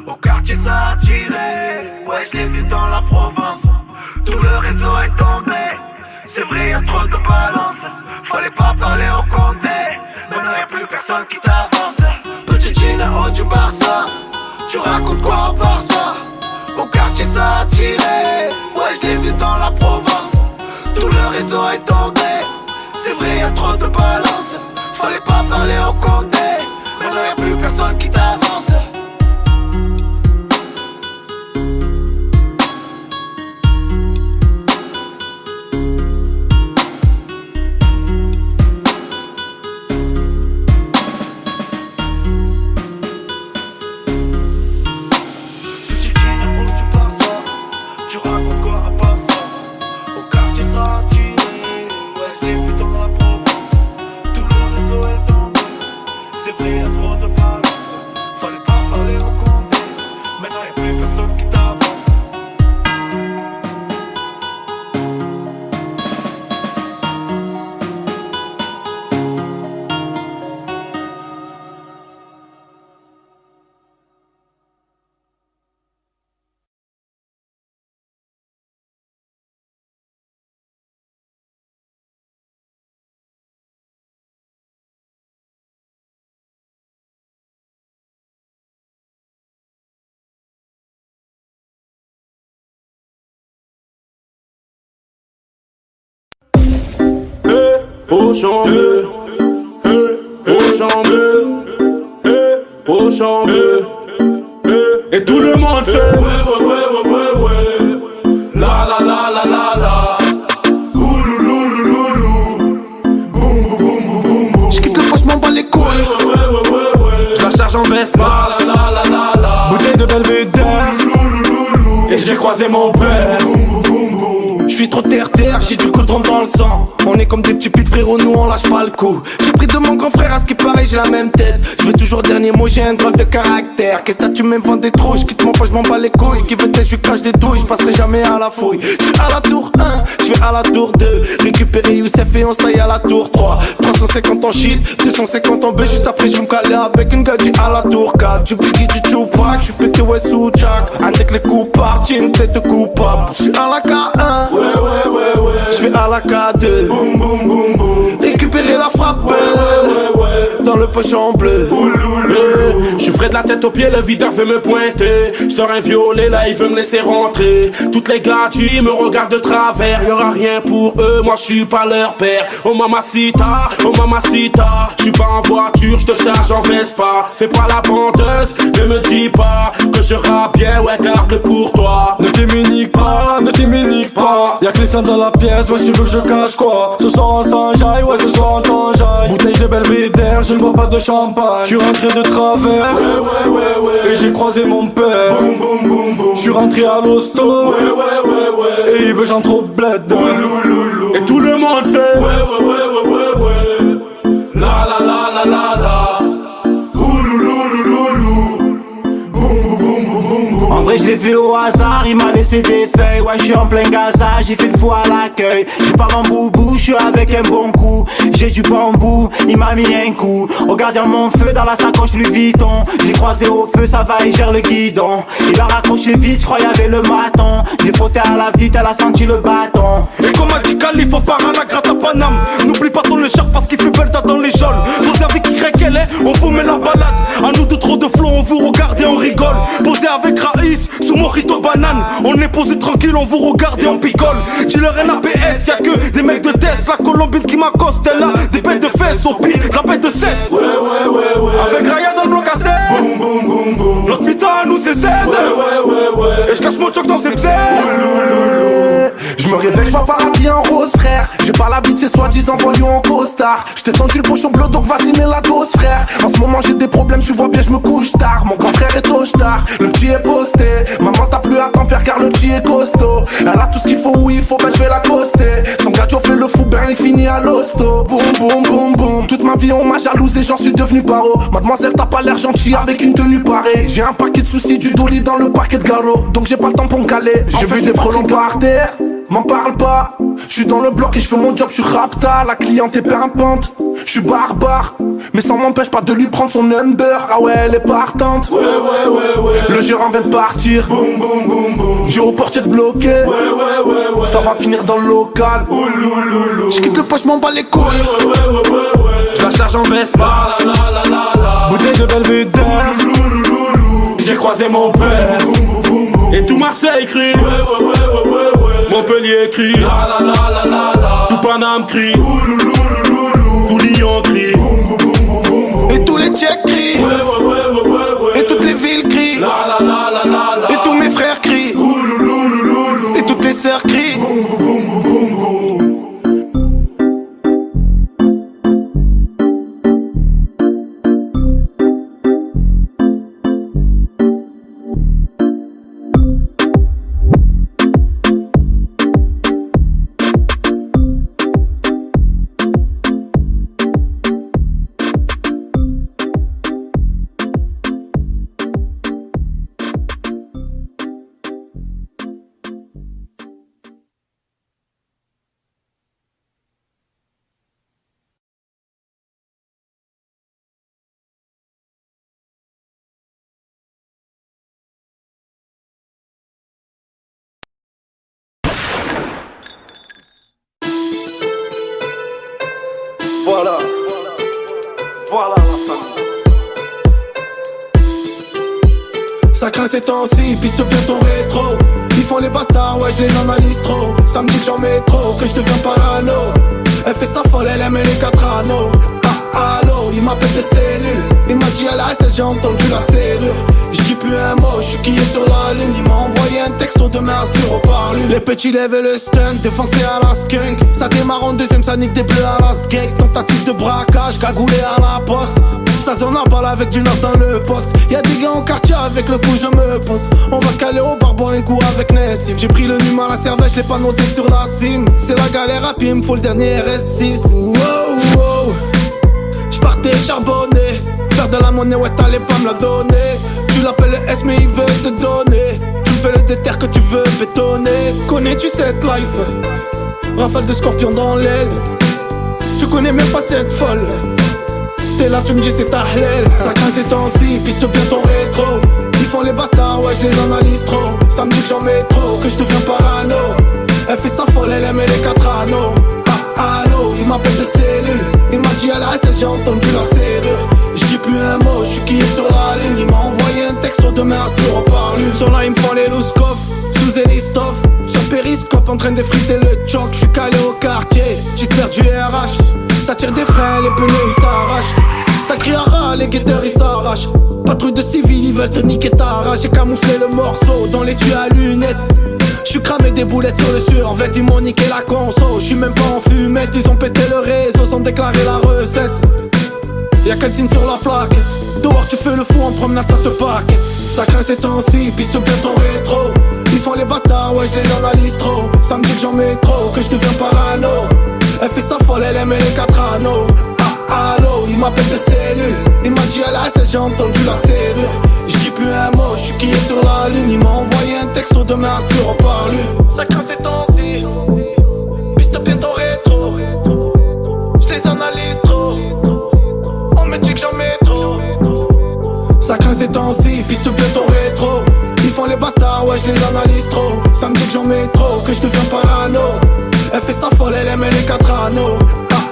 Au quartier, ça a tiré. Ouais, je l'ai vu dans la Provence. Tout le réseau est tombé. C'est vrai, y'a trop de balance. Fallait pas parler au condé. Maintenant y'a plus personne qui t'avance. Petite Gina du Barça. Tu racontes quoi à part ça? Au quartier, ça a tiré. Ouais, je l'ai vu dans la Provence. Tout le réseau est tombé. C'est vrai, y'a trop de balance. Fallait pas parler au condé. Maintenant y'a plus personne qui t'avance. Aux jambes, aux jambes, pochon bleu. Et tout le monde fait ouais. La la la la la la. J'quitte le poche, j'm'en bats les couilles. J'la charge en Vespa. La la la la la. Bouteille de Belvédère. Et j'ai croisé mon père. J'suis trop terre-terre, j'ai du coudron dans le sang. On est comme des petits pits frérot, nous on lâche pas le coup. J'ai pris de mon grand frère, à ce qui paraît j'ai la même tête. J'veux toujours dernier mot, j'ai un drôle de caractère. Qu'est-ce que tu m'inventes des trous, j'quitte mon poche, j'm'en bats les couilles. Qui veut tête, j'lui crache des douilles, j'passerai jamais à la fouille. J'suis à la tour 1, j'vais à la tour 2. Récupérer Youssef et on se taille à la tour 3. 350 en shit, 250 en B. Juste après j'vais me caler avec une gadget à la tour 4. Du Biggie, du Tupac, j'suis pété ouais sous Jack. Avec les coups par j'ai une tête coupable. J'suis à la K1, j'vais à la K2. Récupérer la frappe dans le pochon bleu. J'suis frais de la tête aux pieds, le videur veut me pointer. J'sors un violet, là il veut me laisser rentrer. Toutes les gadgets me regardent de travers. Y'aura rien pour eux, moi j'suis pas leur père. Oh mamacita, j'suis pas en voiture, j'te charge en Vespa. Fais pas la bandeuse, ne me dis pas que je rappe bien, ouais garde-le pour toi. Ne t'émunique pas, Y'a que les seins dans la pièce, ouais tu veux que je cache quoi. Ce soir on s'enjaille, ouais ce soir on t'enjaille. Bouteille de Belvédère, je ne bois pas de champagne. J'suis rentré de travers, et j'ai croisé mon père. J'suis rentré à l'hosto, et il veut j'en trop bled. Et tout le monde fait la la la la la la. En vrai je l'ai vu au hasard, il m'a laissé des feuilles. Ouais je suis en plein Gaza, j'ai fait une fois à l'accueil. J'suis pas mon boubou, j'suis avec un bon coup. J'ai du bambou, il m'a mis un coup. Regardant mon feu dans la sacoche Louis Vuitton. J'ai croisé au feu, ça va, il gère le guidon. Il a raccroché vite, j'crois y'avait le maton. J'ai frotté à la vite, elle a senti le bâton. Et comme a dit Khalif, on part à la gratte à Paname. N'oublie pas ton écharpe parce qu'il fait Belta dans les jaunes. Posez avec Y, on vous met la balade. À nous de trop de flow, on vous regarde et on rigole. Posez avec Raïs, sous Mojito banane. On est posé tranquille, on vous regarde et on picole. Dis-leur NAPS, y'a que des mecs de test. La Colombine qui m'accoste, elle a des bêtes de fesses. Au pire, la bête de cesse. Avec Raya dans le bloc à 16. Notre mi-temps à nous c'est 16. Et je cache mon choc dans ses pseuds. Je me réveille, je vois pas habillé en rose frère. J'ai pas l'habit de ces soi-disant voyous en costard. J't'ai tendu le pochon bleu donc vas-y mets la dose frère. En ce moment j'ai des problèmes, tu vois bien je me couche tard. Mon grand frère est au tard, le petit est posté. Maman t'as plus à t'en faire car le petit est costaud. Elle a tout ce qu'il faut où il faut, ben je vais l'accoster. Son gadio fait le fou, ben il finit à l'hosto. Boum boum boum boum. Toute ma vie on m'a jalousé, j'en suis devenu paro. Mademoiselle t'as pas l'air gentille avec une tenue parée. J'ai un paquet de soucis, du dolly dans le parquet de Garo. Donc j'ai pas le temps pour me caler. J'ai vu des frelons par terre. M'en parle pas, j'suis dans le bloc et j'fais mon job, j'suis rapta, la cliente est pimpante, j'suis barbare, mais ça m'empêche pas de lui prendre son number, ah ouais elle est partante, le gérant vient de partir, j'ai au portier de bloquer, ça va finir dans le local, j'quitte le poche, j'm'en bats les couilles, j'la charge en Vespa, bouteille de Belvédère, j'ai croisé mon père, et tout Marseille crie, Montpellier crie, tout Paname crie, tout Lyon crie, et tous les Tchèques crient, et toutes les villes crient, et tous mes frères crient, et toutes les sœurs crient. Voilà la famille. Ça craint ces temps-ci, piste bien ton rétro. Ils font les bâtards, ouais je les analyse trop. Ça me dit que j'en mets trop, que je deviens parano. Elle fait sa folle, elle aime les 4 anneaux. Ah, allô, il m'appelle de cellule. Il m'a dit à la SS, j'ai entendu la serrure. J'dis plus un mot, j'suis qui est sur la ligne. Il m'a envoyé un texto de merci, reparle. Les petits lèvent le stunt, défoncé à la skunk. Ça démarre en deuxième, ça nique des bleus à la skate. Tentative de braquage, cagoulé à la poste. Ça zone à balle avec du nord dans le poste. Y'a des gars en quartier, avec le coup je me pose. On va se caler au bar, boire un coup avec Nessim. J'ai pris le numéro à la cervelle, je l'ai pas noté sur la cime. C'est la galère à pied, il me faut le dernier RS6. Wow, wow. J'partais charbonner, faire de la monnaie, ouais t'allais pas me la donner. Tu l'appelles le S mais il veut te donner. Tu fais le déter que tu veux bétonner. Connais-tu cette life? Rafale de scorpion dans l'aile. Tu connais même pas cette folle. T'es là tu me dis c'est ta halal. Ça craint ces temps-ci, piste bien ton rétro. Ils font les bâtards, ouais je les analyse trop. Ça me dit que j'en mets trop, que je deviens parano. Elle fait sa folle, elle aime les 4 anneaux. Ah, allô, il m'appelle de cellule. Il m'a dit à la SS, j'ai entendu la serrure. J'dis plus un mot, j'suis qui est sur la ligne. Il m'a envoyé un texto de merci, reparle. Sur là il me prend les louskov, sous Elistov. Sur Périscope, en train d'effriter le choc. J'suis calé au quartier, petite paire du RH. Ça tire des freins, les pneus ils s'arrachent. Ça crie à ras, les guetteurs ils s'arrachent. Patrouille de civils, ils veulent te niquer ta rage. J'ai camouflé le morceau dans les tuyaux à lunettes. J'suis cramé des boulettes sur le survêt. Ils m'ont niqué la conso, j'suis même pas en fumette. Ils ont pété le réseau sans déclarer la recette. Y'a qu'un signe sur la plaque. Dehors tu fais le fou en promenade, ça te paquette. Ça craint ces temps-ci, piste bien ton rétro. Ils font les bâtards, ouais je les analyse trop. Ça me dit que j'en mets trop, que je deviens parano. Elle fait sa folle, elle aime les 4 anneaux. Ah, allô, il m'appelle de cellule. Il m'a dit à la SS, j'ai entendu la serrure. J'dis plus un mot, j'suis qui est sur la ligne. Il m'a envoyé un texto de merci, reparle. Ça craint ces temps-ci, piste bien ton rétro. J'les analyse trop, on me dit que j'en mets trop. Ça craint ces temps-ci, piste bien ton rétro. Ils font les bâtards, ouais je les analyse trop. Ça me dit que j'en mets trop, que je deviens parano. Elle fait sa folle, elle aime les 4 anneaux.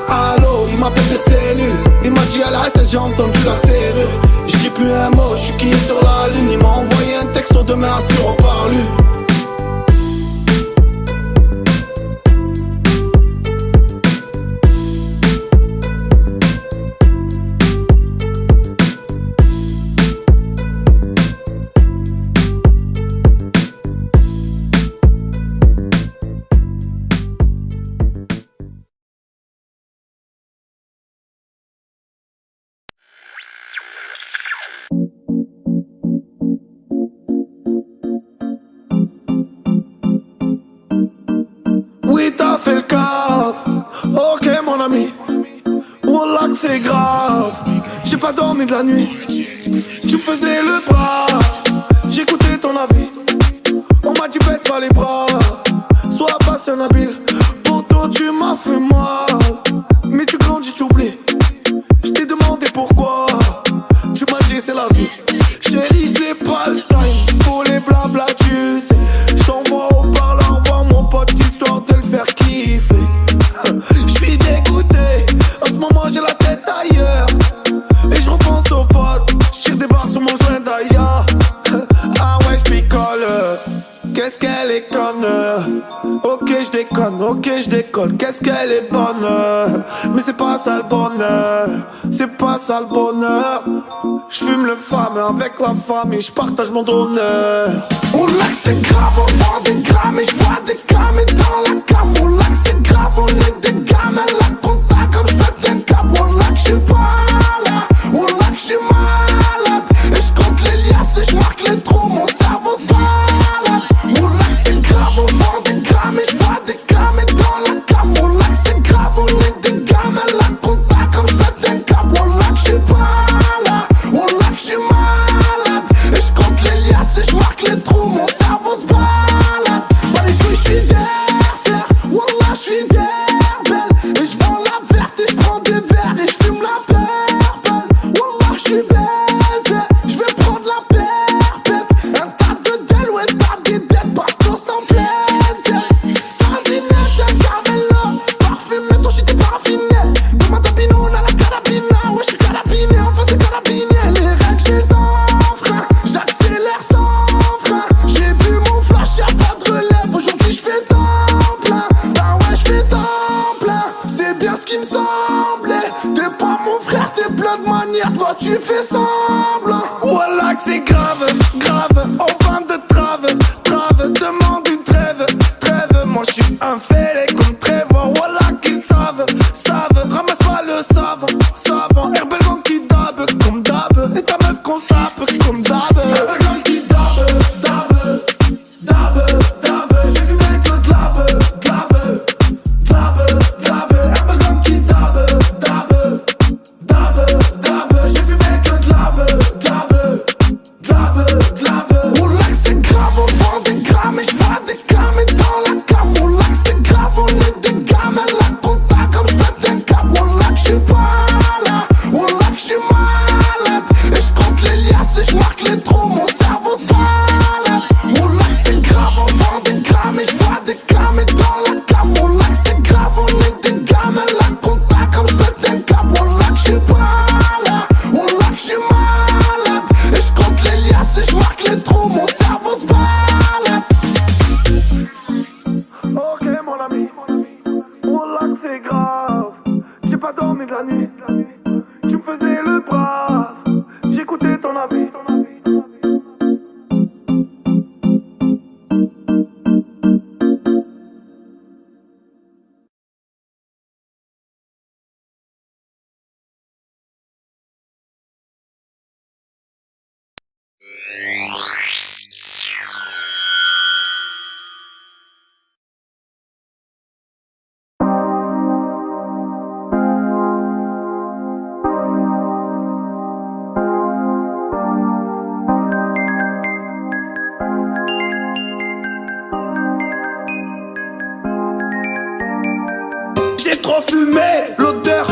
Ah, allô, il m'appelle de cellule. Il m'a dit à la SS, j'ai entendu la serrure. J'dis plus un mot, j'suis qui est sur la ligne. Il m'a envoyé un texto de merci, reparle. Oui t'as fait le caf, ok mon ami. Wallah que c'est grave, j'ai pas dormi de la nuit. Tu me faisais le bras, j'écoutais ton avis. On m'a dit baisse pas les bras, sois patient habile. Pour toi tu m'as fait mal, mais tu grandis, tu oublies. Je t'ai demandé pourquoi, tu m'as dit c'est la vie. Chérie je n'ai pas le time, faut les blabla tu sais. Je t'envoie au parlant voir mon pote histoire de le faire kiffer. J'suis dégoûté, en ce moment j'ai la tête ailleurs. Et je repense aux potes, j'tire des barres sur mon joint d'ailleurs. Ah ouais j'picole, qu'est-ce qu'elle est conne. Ok j'déconne, ok j'décolle, qu'est-ce qu'elle est bonne. Mais c'est pas ça le bonheur, c'est pas ça le bonheur. J'fume le fameux avec la famille, j'partage mon donneur. On l'a que c'est grave, on vend des grammes et j'vois des gamins dans la cave. On l'a que c'est grave, on est des gamins, la compta comme j'pète des câbles. On l'a que j'suis pas là, on l'a que j'suis malade. Et j'compte les liasses et j'marque les trous, mon cerveau se balade. On l'a que c'est grave, on vend des grammes et j'vois des gamins dans la cave. On l'a que c'est grave, on est des gamins, la compta comme j'pète des câbles. On l'a que j'suis pas là, on l'a que j'suis malade. Et j'compte les liasses et j'marque les trous, mon cerveau se balade. Pas les couilles, j'suis derrière, wallah j'suis derrière. Et j'vends la verte et j'prends des verres et j'fume la purple. Wallah j'suis baisé, j'vais prendre la perpète. Un tas semble. Voilà que c'est grave, grave. On parle de trave, trave. Demande une trêve, trêve. Moi je suis un fêlé comme Trevor. Voilà qu'ils savent, savent. Ramasse pas le savant, savant. Herbellement qui dab comme dab. Et ta meuf qu'on se tape comme dab. Herbellement qui dab, dab, dab, dab. J'ai fumé que de lab, glab, glab, glab. Herbellement qui dab, dab, dab, dab. J'ai fumé que de lab, glab, glab, glab. Oh là que c'est grave, on vend des grammes et je vois des gamins dans la cave. Oh là que c'est grave, on est des gamins, la compta comme je pète un câble. Oh là que je suis pas là, oh là que je suis malade. Et je compte les liasses et je marque les trous, mon cerveau se balade. Oh là que c'est grave, on vend des grammes et je vois des gamins dans la cave. Oh là que c'est grave, on est des gamins, la compta comme je pète un câble. Oh là que je suis pas là, oh là que je suis malade. Et je compte les liasses et je marque les trous, mon cerveau se balade. Ok mon ami, oh là que c'est grave. J'ai pas dormi de la nuit, tu me faisais le brave. J'écoutais ton avis. J'ai trop fumé, l'odeur